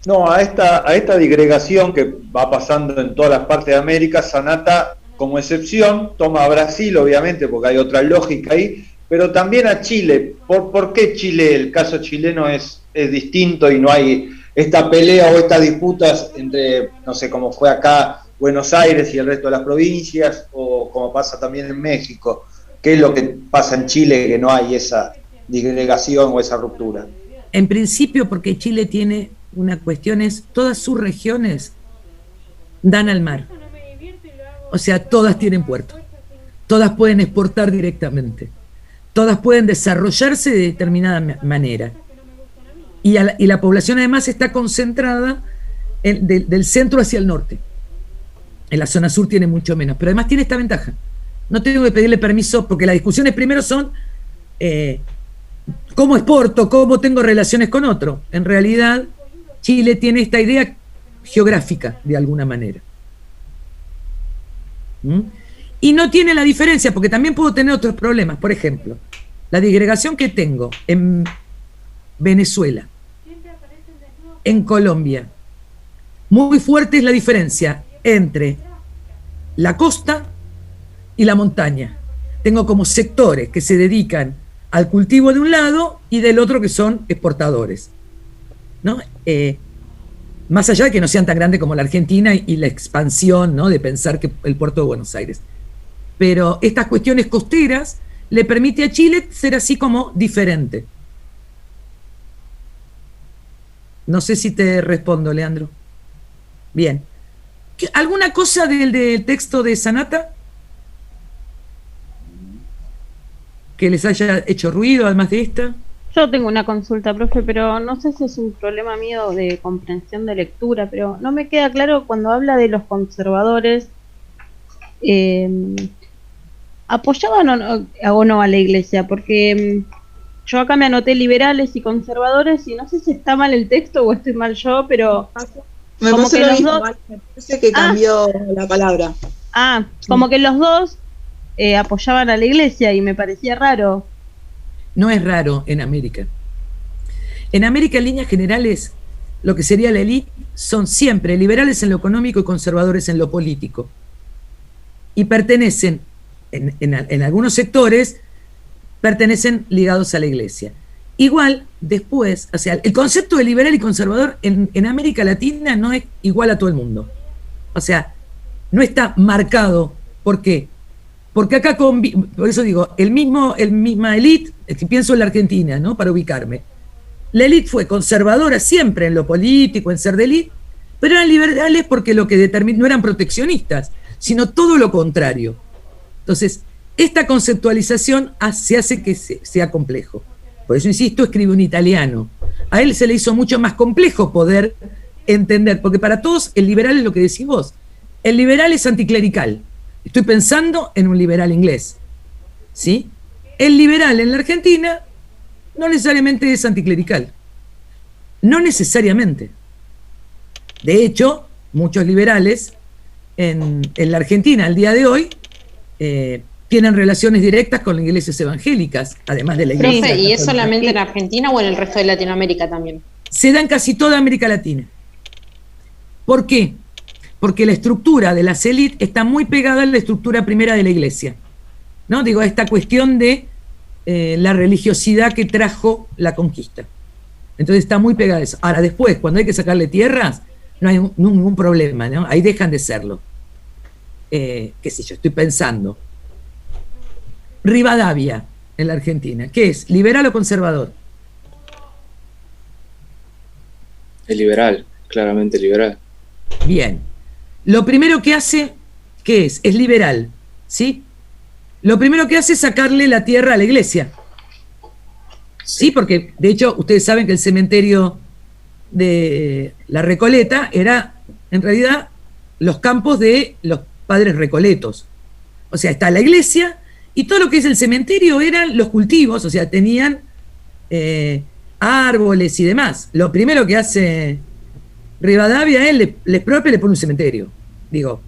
No, a esta disgregación que va pasando en todas las partes de América, Sanata, como excepción, toma a Brasil, obviamente, porque hay otra lógica ahí, pero también a Chile. ¿Por qué Chile, el caso chileno es distinto y no hay esta pelea o estas disputas entre, no sé, como fue acá Buenos Aires y el resto de las provincias, o como pasa también en México? ¿Qué es lo que pasa en Chile que no hay esa disgregación o esa ruptura? En principio, porque Chile tiene una cuestión, es todas sus regiones dan al mar. O sea, todas tienen puerto. Todas pueden exportar directamente. Todas pueden desarrollarse de determinada manera. Y la población además está concentrada del centro hacia el norte. En la zona sur tiene mucho menos, pero además tiene esta ventaja. No tengo que pedirle permiso, porque las discusiones primero son cómo exporto, cómo tengo relaciones con otro. En realidad, Chile tiene esta idea geográfica, de alguna manera. Y no tiene la diferencia, porque también puedo tener otros problemas. Por ejemplo, la disgregación que tengo en Venezuela, en Colombia, muy fuerte es la diferencia entre la costa y la montaña. Tengo como sectores que se dedican al cultivo de un lado y del otro que son exportadores, ¿no? Más allá de que no sean tan grandes como la Argentina y la expansión, ¿no?, de pensar que el puerto de Buenos Aires. Pero estas cuestiones costeras le permite a Chile ser así como diferente. No sé si te respondo, Leandro. Bien. ¿Alguna cosa del texto de Sanata que les haya hecho ruido, además de esta? Yo tengo una consulta, profe, pero no sé si es un problema mío de comprensión de lectura, pero no me queda claro cuando habla de los conservadores, ¿apoyaban o no a la Iglesia? Porque yo acá me anoté liberales y conservadores y no sé si está mal el texto o estoy mal yo, pero me como pasó que lo los mismo, dos... me parece que cambió la palabra. Como que los dos apoyaban a la Iglesia y me parecía raro. No es raro en América. En América, en líneas generales, lo que sería la élite son siempre liberales en lo económico y conservadores en lo político. Y pertenecen, en algunos sectores, pertenecen ligados a la Iglesia. Igual, después, o sea, el concepto de liberal y conservador en América Latina no es igual a todo el mundo. O sea, no está marcado. ¿Por qué? Porque acá, por eso digo, el misma élite, pienso en la Argentina, ¿no?, para ubicarme. La élite fue conservadora siempre en lo político, en ser de élite, pero eran liberales porque lo que determinó, no eran proteccionistas, sino todo lo contrario. Entonces, esta conceptualización se hace que sea complejo. Por eso, insisto, escribe un italiano. A él se le hizo mucho más complejo poder entender, porque para todos el liberal es lo que decís vos. El liberal es anticlerical. Estoy pensando en un liberal inglés, ¿sí? El liberal en la Argentina no necesariamente es anticlerical. No necesariamente. De hecho, muchos liberales en la Argentina al día de hoy tienen relaciones directas con las iglesias evangélicas, además de la iglesia. Profe, ¿y es católica. solamente en Argentina o en el resto de Latinoamérica también? Se da en casi toda América Latina. ¿Por qué? Porque la estructura de las élites está muy pegada a la estructura primera de la iglesia, ¿no? Digo, a esta cuestión de la religiosidad que trajo la conquista. Entonces está muy pegada a eso. Ahora, después, cuando hay que sacarle tierras, no hay ningún problema, ¿no? Ahí dejan de serlo. Qué sé yo, estoy pensando. Rivadavia, en la Argentina, ¿qué es? ¿Liberal o conservador? Es liberal, claramente liberal. Bien. Lo primero que hace, ¿qué es? Es liberal, ¿sí? Lo primero que hace es sacarle la tierra a la iglesia. Sí, porque de hecho ustedes saben que el cementerio de la Recoleta era en realidad los campos de los padres recoletos. O sea, está la iglesia y todo lo que es el cementerio eran los cultivos, o sea, tenían árboles y demás. Lo primero que hace Rivadavia es le expropia y le pone un cementerio. Digo,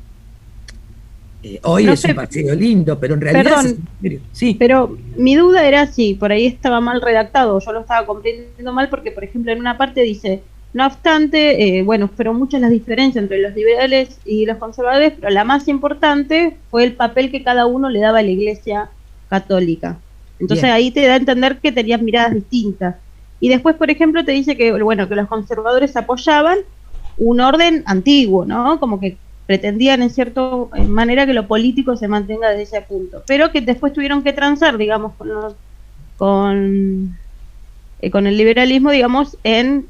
hoy no es un paseo lindo, pero en realidad perdón, es un cementerio. Sí. Pero mi duda era si por ahí estaba mal redactado, yo lo estaba comprendiendo mal porque, por ejemplo, en una parte dice, no obstante, bueno, fueron muchas las diferencias entre los liberales y los conservadores, pero la más importante fue el papel que cada uno le daba a la Iglesia Católica. Entonces Bien. ahí te da a entender que tenías miradas distintas. Y después, por ejemplo, te dice que, bueno, que los conservadores apoyaban un orden antiguo, ¿no? Como que pretendían en cierta manera que lo político se mantenga desde ese punto, pero que después tuvieron que transar, digamos, con el liberalismo, digamos, en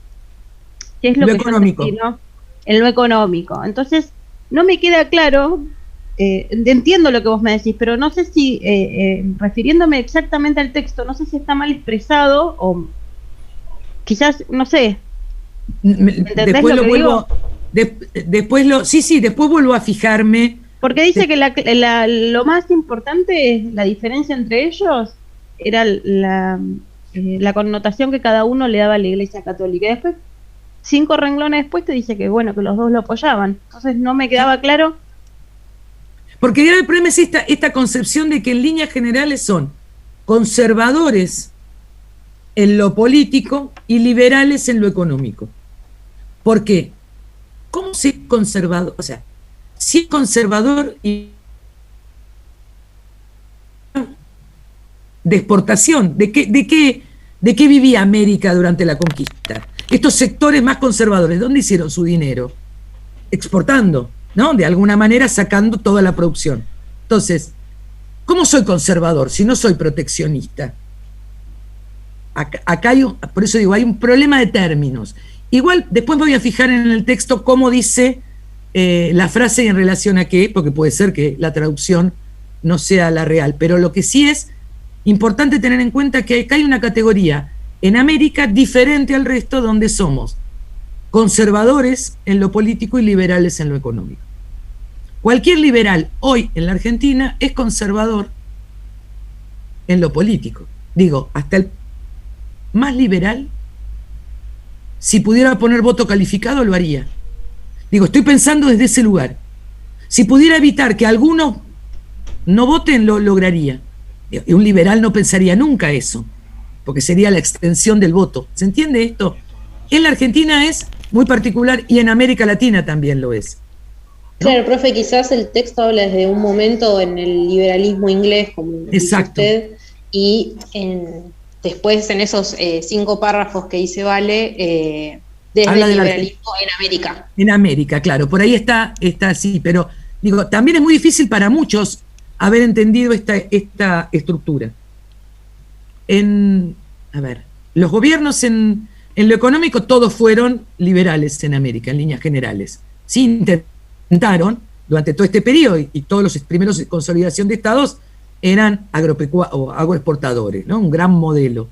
qué es lo que económico. yo entendí, ¿no? En lo económico. Entonces, no me queda claro, entiendo lo que vos me decís, pero no sé si, refiriéndome exactamente al texto, no sé si está mal expresado o quizás, no sé. Después lo vuelvo... después vuelvo a fijarme. Porque dice que lo más importante es la diferencia entre ellos, era la connotación que cada uno le daba a la Iglesia Católica. Y después, 5 renglones después, te dice que bueno, que los dos lo apoyaban. Entonces no me quedaba claro. Porque el problema es esta concepción de que en líneas generales son conservadores en lo político y liberales en lo económico. ¿Por qué? ¿Cómo ser conservador? O sea, si es conservador y de exportación, ¿de qué vivía América durante la conquista? Estos sectores más conservadores, ¿dónde hicieron su dinero? Exportando, ¿no? De alguna manera sacando toda la producción. Entonces, ¿cómo soy conservador si no soy proteccionista? Acá por eso digo, hay un problema de términos. Igual, después me voy a fijar en el texto cómo dice la frase en relación a qué, porque puede ser que la traducción no sea la real, pero lo que sí es importante tener en cuenta que acá hay una categoría en América diferente al resto, donde somos conservadores en lo político y liberales en lo económico. Cualquier liberal hoy en la Argentina es conservador en lo político. Digo, hasta el más liberal, si pudiera poner voto calificado, lo haría. Digo, estoy pensando desde ese lugar. Si pudiera evitar que algunos no voten, lo lograría. Y un liberal no pensaría nunca eso, porque sería la extensión del voto. ¿Se entiende esto? En la Argentina es muy particular y en América Latina también lo es. ¿No? Claro, profe, quizás el texto habla desde un momento en el liberalismo inglés, como dice usted, y después en esos 5 párrafos que dice Vale, desde el liberalismo en América. En América, claro, por ahí está así, pero digo, también es muy difícil para muchos haber entendido esta estructura. A ver, los gobiernos en lo económico todos fueron liberales en América, en líneas generales. Sí intentaron, durante todo este periodo, y todos los primeros consolidación de estados eran agroexportadores, ¿no? Un gran modelo.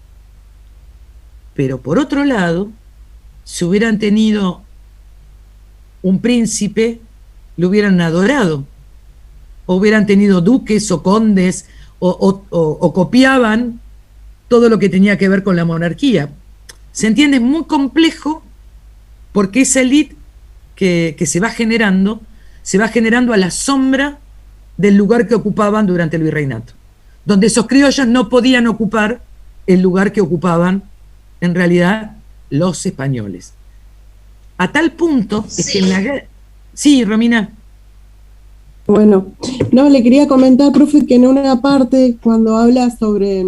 Pero por otro lado, si hubieran tenido un príncipe, lo hubieran adorado, o hubieran tenido duques o condes, o copiaban todo lo que tenía que ver con la monarquía. Se entiende, muy complejo, porque esa élite que se va generando se va generando a la sombra del lugar que ocupaban durante el virreinato, donde esos criollos no podían ocupar el lugar que ocupaban en realidad los españoles. A tal punto es que en la guerra... Sí, Romina. Bueno, no, le quería comentar, profe, que en una parte, cuando habla sobre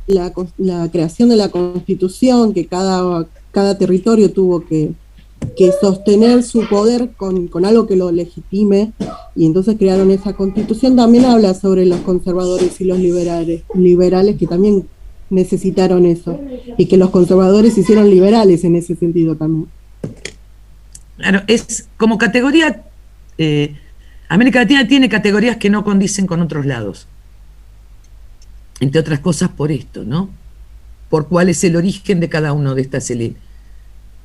la creación de la Constitución, que cada territorio tuvo que sostener su poder con algo que lo legitime, y entonces crearon esa Constitución, también habla sobre los conservadores y los liberales que también necesitaron eso, y que los conservadores se hicieron liberales en ese sentido también. Claro, es como categoría, América Latina tiene categorías que no condicen con otros lados, entre otras cosas por esto, ¿no? Por cuál es el origen de cada uno de estas élites.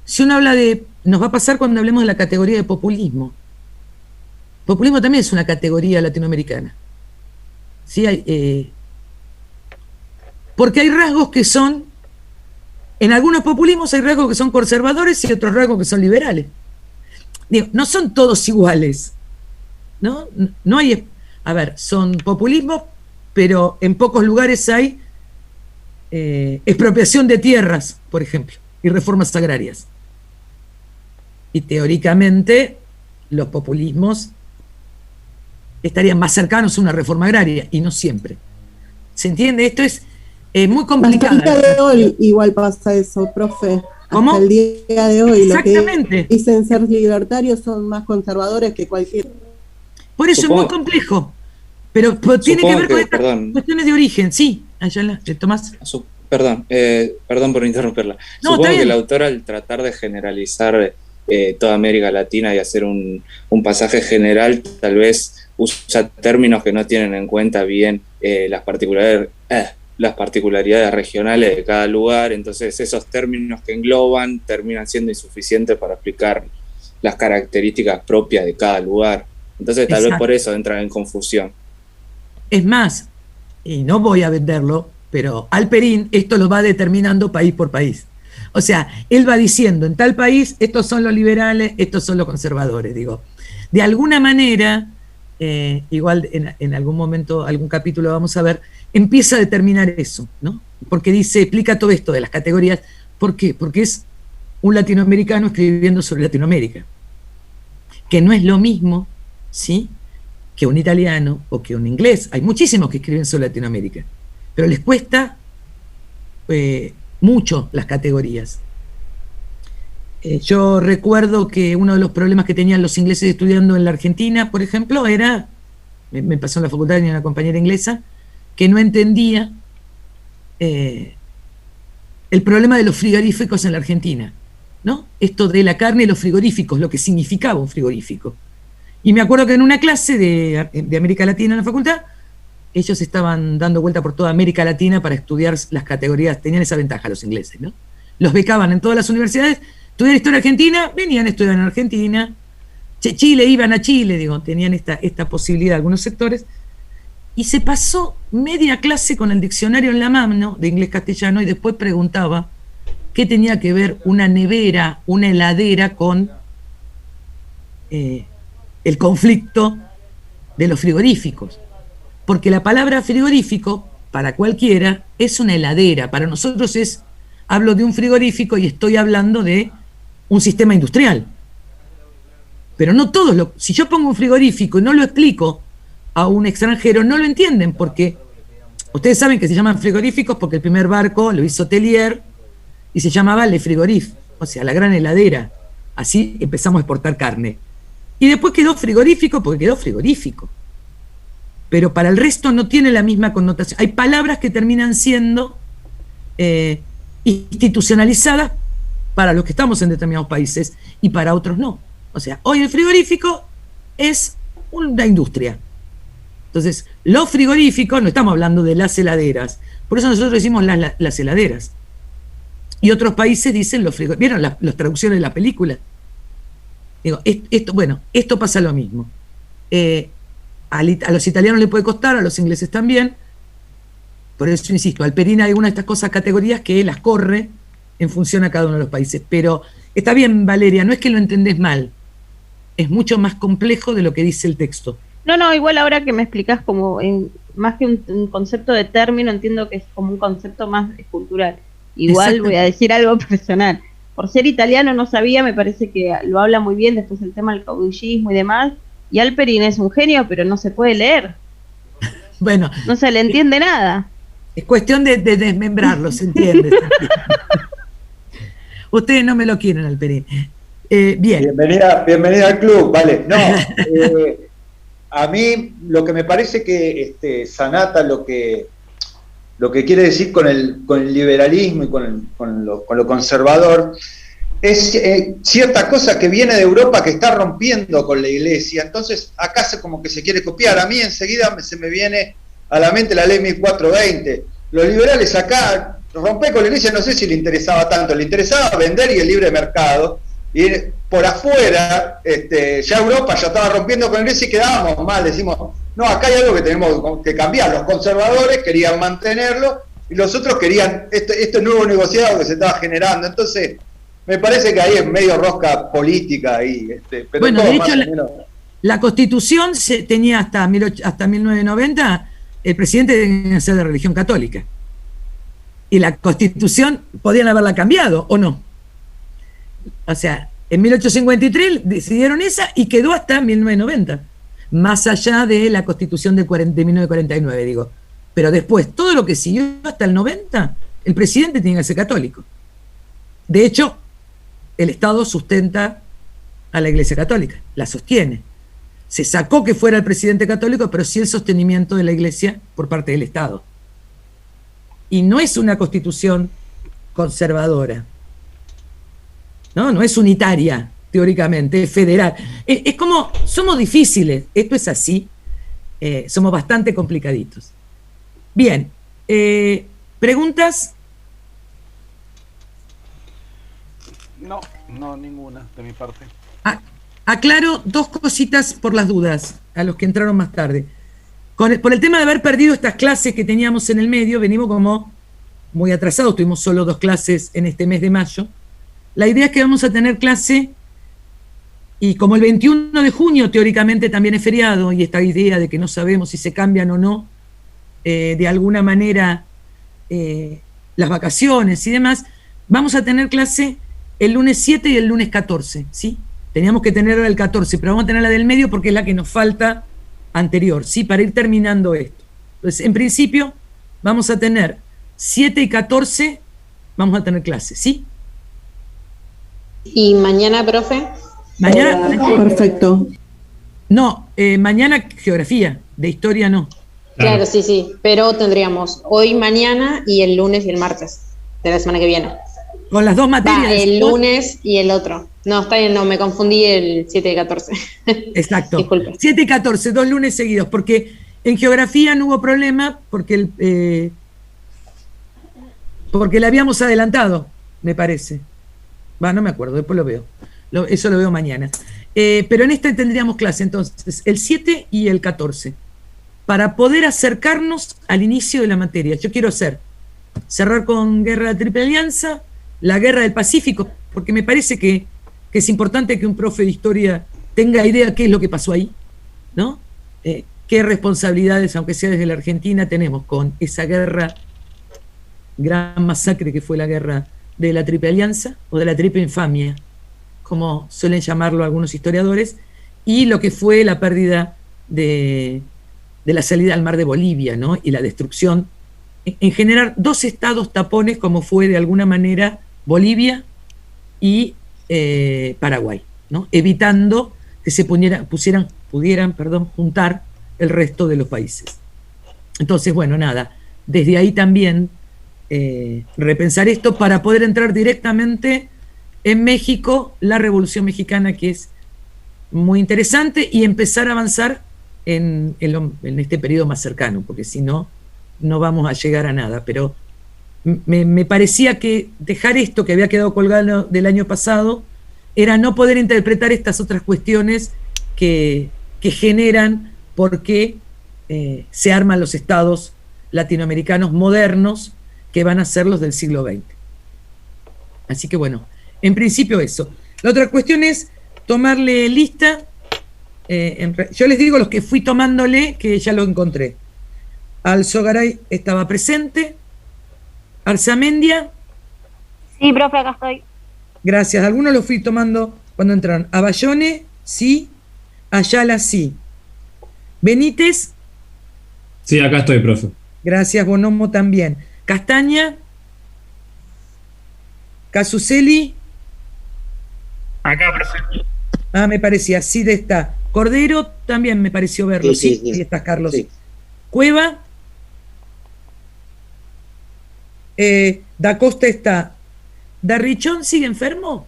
Si uno habla de, nos va a pasar cuando hablemos de la categoría de populismo. Populismo también es una categoría latinoamericana. ¿Sí? Porque hay rasgos que son, en algunos populismos hay rasgos que son conservadores y otros rasgos que son liberales. Digo, no son todos iguales, ¿no? No hay, a ver, son populismos, pero en pocos lugares hay expropiación de tierras, por ejemplo, y reformas agrarias. Y teóricamente los populismos estarían más cercanos a una reforma agraria, y no siempre. ¿Se entiende? Esto es muy complicado. Hasta el día de hoy igual pasa eso, profe. ¿Cómo? Hasta el día de hoy Exactamente. Los que dicen ser libertarios son más conservadores que cualquier... Por eso es muy complejo. Pero tiene que ver con estas cuestiones de origen. Sí, Ayala, Tomás. Perdón por interrumpirla. No, supongo que el autor, al tratar de generalizar toda América Latina y hacer un pasaje general, tal vez usa términos que no tienen en cuenta bien las particularidades regionales de cada lugar. Entonces esos términos que engloban terminan siendo insuficientes para explicar las características propias de cada lugar. Entonces tal vez por eso entran en confusión. Es más, y no voy a venderlo, pero Alperín esto lo va determinando país por país. O sea, él va diciendo, en tal país, estos son los liberales, estos son los conservadores, digo. De alguna manera, igual en algún momento, algún capítulo vamos a ver, empieza a determinar eso, ¿no? Porque dice, explica todo esto de las categorías. ¿Por qué? Porque es un latinoamericano escribiendo sobre Latinoamérica, que no es lo mismo, ¿sí?, que un italiano o que un inglés. Hay muchísimos que escriben sobre Latinoamérica, pero les cuesta mucho las categorías. Yo recuerdo que uno de los problemas que tenían los ingleses estudiando en la Argentina, por ejemplo, era, me pasó en la facultad, tenía una compañera inglesa, que no entendía el problema de los frigoríficos en la Argentina, ¿no? Esto de la carne y los frigoríficos, lo que significaba un frigorífico. Y me acuerdo que en una clase de América Latina en la facultad, ellos estaban dando vuelta por toda América Latina para estudiar las categorías, tenían esa ventaja los ingleses, ¿no? Los becaban en todas las universidades, estudiar historia argentina, venían a estudiar en Argentina, Chile, iban a Chile, digo, tenían esta posibilidad algunos sectores, y se pasó media clase con el diccionario en la mano de inglés-castellano y después preguntaba qué tenía que ver una nevera, una heladera con el conflicto de los frigoríficos. Porque la palabra frigorífico, para cualquiera, es una heladera. Para nosotros hablo de un frigorífico y estoy hablando de un sistema industrial. Pero no todos si yo pongo un frigorífico y no lo explico a un extranjero, no lo entienden, porque ustedes saben que se llaman frigoríficos porque el primer barco lo hizo Tellier y se llamaba Le Frigorif, o sea, la gran heladera. Así empezamos a exportar carne. Y después quedó frigorífico porque quedó frigorífico. Pero para el resto no tiene la misma connotación. Hay palabras que terminan siendo institucionalizadas para los que estamos en determinados países y para otros no. O sea, hoy el frigorífico es una industria. Entonces, los frigoríficos, no estamos hablando de las heladeras, por eso nosotros decimos las heladeras. Y otros países dicen los frigoríficos. ¿Vieron las traducciones de la película? Digo, esto pasa lo mismo. A los italianos le puede costar, a los ingleses también. Por eso insisto, Alperín hay alguna de estas cosas, categorías que las corre en función a cada uno de los países. Pero está bien, Valeria, no es que lo entendés mal. es mucho más complejo de lo que dice el texto. No, igual ahora que me explicás como más que un concepto de término, entiendo que es como un concepto más cultural. Igual voy a decir algo personal. Por ser italiano no sabía, me parece que lo habla muy bien, después el tema del caudillismo y demás, y Halperin es un genio, pero no se puede leer. Bueno. No se le entiende nada. Es cuestión de desmembrarlo, ¿se entiende? Ustedes no me lo quieren, Halperin. Bien. Bienvenida al club, vale. No, a mí lo que me parece que Sanata lo que quiere decir con el liberalismo y con lo conservador es cierta cosa que viene de Europa que está rompiendo con la Iglesia. Entonces acá como que se quiere copiar. A mí enseguida se me viene a la mente la ley 1420. Los liberales acá romper con la Iglesia, no sé si le interesaba tanto, le interesaba vender y el libre mercado. Y por afuera, ya Europa ya estaba rompiendo con la Iglesia y quedábamos mal. Decimos, no, acá hay algo que tenemos que cambiar. Los conservadores querían mantenerlo y los otros querían este nuevo negociado que se estaba generando. Entonces, me parece que ahí es medio rosca política ahí. Pero bueno, todo de más hecho, o menos. la Constitución tenía hasta 1990, el presidente tenía que ser de religión católica. Y la Constitución podían haberla cambiado, ¿o no? O sea, en 1853 decidieron esa y quedó hasta 1990, más allá de la Constitución de 1949, digo. Pero después, todo lo que siguió hasta el 90, el presidente tenía que ser católico. De hecho, el Estado sustenta a la Iglesia Católica, la sostiene. Se sacó que fuera el presidente católico, pero sí el sostenimiento de la Iglesia por parte del Estado. Y no es una constitución conservadora. No es unitaria, teóricamente, es federal. Es como, somos difíciles, esto es así, somos bastante complicaditos. Bien, ¿preguntas? No, ninguna de mi parte. Aclaro dos cositas por las dudas, a los que entraron más tarde. Por el tema de haber perdido estas clases que teníamos en el medio, venimos como muy atrasados, tuvimos solo 2 clases en este mes de mayo. La idea es que vamos a tener clase, y como el 21 de junio teóricamente también es feriado, y esta idea de que no sabemos si se cambian o no, de alguna manera, las vacaciones y demás, vamos a tener clase el lunes 7 y el lunes 14, ¿sí? Teníamos que tener el 14, pero vamos a tener la del medio porque es la que nos falta anterior, ¿sí? Para ir terminando esto. Entonces, en principio, vamos a tener 7 y 14, vamos a tener clase, ¿sí? ¿Y mañana, profe? Mañana. Perfecto. No, mañana geografía, de historia no. Claro, sí, pero tendríamos hoy, mañana y el lunes y el martes de la semana que viene. Con las 2 materias. El lunes y el otro. No, está bien, no, me confundí el 7 y 14. Exacto. Disculpe. 7 y 14, 2 lunes seguidos, porque en geografía no hubo problema, porque le habíamos adelantado, me parece. No me acuerdo, después lo veo. Eso lo veo mañana. Pero en este tendríamos clase, entonces, el 7 y el 14, para poder acercarnos al inicio de la materia. Yo quiero cerrar con Guerra de la Triple Alianza, la Guerra del Pacífico, porque me parece que es importante que un profe de historia tenga idea qué es lo que pasó ahí, ¿no? Qué responsabilidades, aunque sea desde la Argentina, tenemos con esa guerra, gran masacre que fue la Guerra de la Triple Alianza, o de la Triple Infamia, como suelen llamarlo algunos historiadores, y lo que fue la pérdida de la salida al mar de Bolivia, ¿no? Y la destrucción, en generar 2 estados tapones, como fue de alguna manera Bolivia y Paraguay, ¿no? Evitando que se pudieran juntar el resto de los países. Entonces, bueno, nada, desde ahí también repensar esto para poder entrar directamente en México, la Revolución Mexicana, que es muy interesante, y empezar a avanzar en este periodo más cercano, porque si no, no vamos a llegar a nada. Pero me parecía que dejar esto que había quedado colgado del año pasado era no poder interpretar estas otras cuestiones que generan por qué se arman los estados latinoamericanos modernos, que van a ser los del siglo XX. Así que bueno, en principio eso. La otra cuestión es tomarle lista. Yo les digo los que fui tomándole, que ya lo encontré. Alzogaray estaba presente. Arzamendia. Sí, profe, acá estoy. Gracias. Algunos los fui tomando cuando entraron. Abayone, sí. Ayala, sí. Benítez. Sí, acá estoy, profe. Gracias, Bonomo también. Castaña. Casuceli. Acá, profe. Ah, me parecía. Cid está. Cordero también me pareció verlo. Sí, ahí estás, Carlos. Sí. Cueva. Da Costa está. ¿Darrichón sigue enfermo?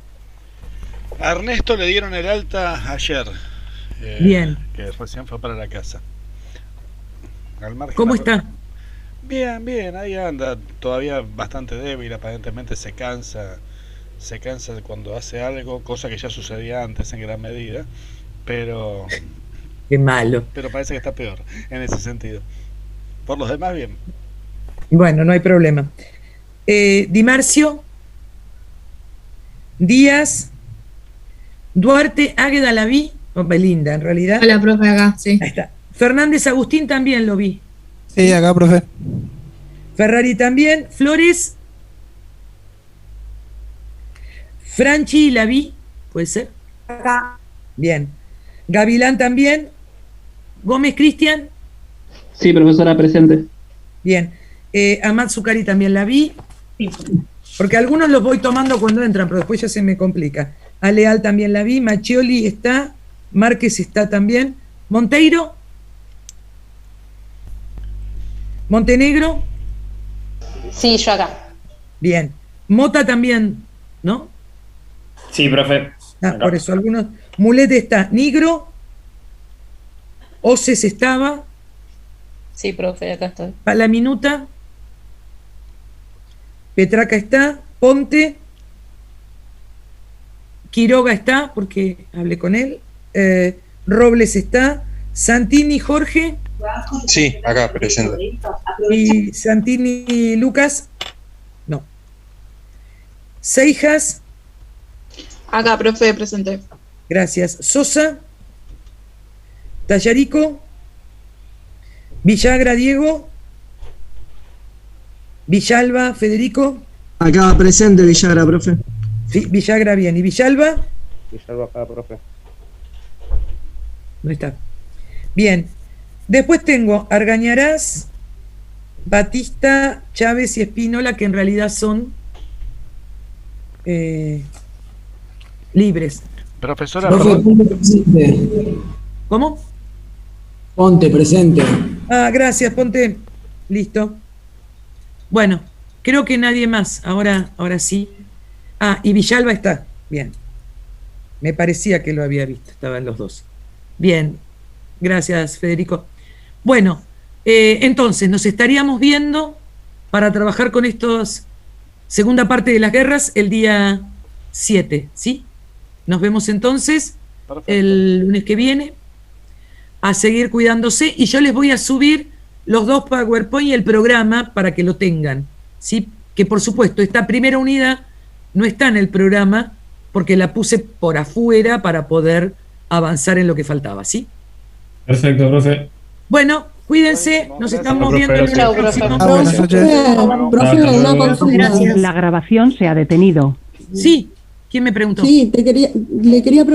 A Ernesto le dieron el alta ayer. Bien. Que recién fue para la casa. ¿Cómo está? Bien, bien, ahí anda. Todavía bastante débil, aparentemente se cansa cuando hace algo, cosa que ya sucedía antes en gran medida. Pero... Qué malo. Pero parece que está peor en ese sentido. Por los demás, bien. Bueno, no hay problema. Di Marcio, Díaz, Duarte, Águeda la vi, Belinda en realidad. Hola, profe, acá, sí. Ahí está. Fernández Agustín también lo vi. Sí, acá, profe. Ferrari también. Flores. Franchi la vi, ¿puede ser? Acá. Bien. Gavilán también. Gómez Cristian. Sí, profesora, presente. Bien. Amat Zucari también la vi. Porque algunos los voy tomando cuando entran, pero después ya se me complica. Aleal también la vi. Machioli está. Márquez está también. Monteiro. Montenegro. Sí, yo acá. Bien. Mota también, ¿no? Sí, profe. Ah, por eso, algunos. Mulete está. Nigro. Oces estaba. Sí, profe, acá estoy. Palaminuta. Petraca está. Ponte. Quiroga está, porque hablé con él. Robles está. Santini Jorge. Sí, acá, presente. Y Santini Lucas. No. Seijas. Acá, profe, presente. Gracias. Sosa. Tallarico. Villagra Diego. Villalba Federico. Acá, presente, Villagra, profe. Sí, Villagra bien. ¿Y Villalba? Villalba acá, profe. No está. Bien. Después tengo Argañarás, Batista, Chávez y Espínola, que en realidad son libres. Profesora, Profe, Ponte presente. ¿Cómo? Ponte presente. Ah, gracias, Ponte. Listo. Bueno, creo que nadie más. Ahora sí. Ah, y Villalba está. Bien. Me parecía que lo había visto. Estaban los dos. Bien. Gracias, Federico. Bueno, entonces nos estaríamos viendo para trabajar con estos segunda parte de las guerras el día 7, ¿sí? Nos vemos entonces el lunes que viene a seguir cuidándose y yo les voy a subir los dos PowerPoint y el programa para que lo tengan, ¿sí? Que por supuesto esta primera unidad no está en el programa porque la puse por afuera para poder avanzar en lo que faltaba, ¿sí? Perfecto, profe. Bueno, cuídense, nos estamos viendo en una próxima. Profe, una consulta. La grabación se ha detenido. Sí, ¿quién me preguntó? Sí, le quería preguntar.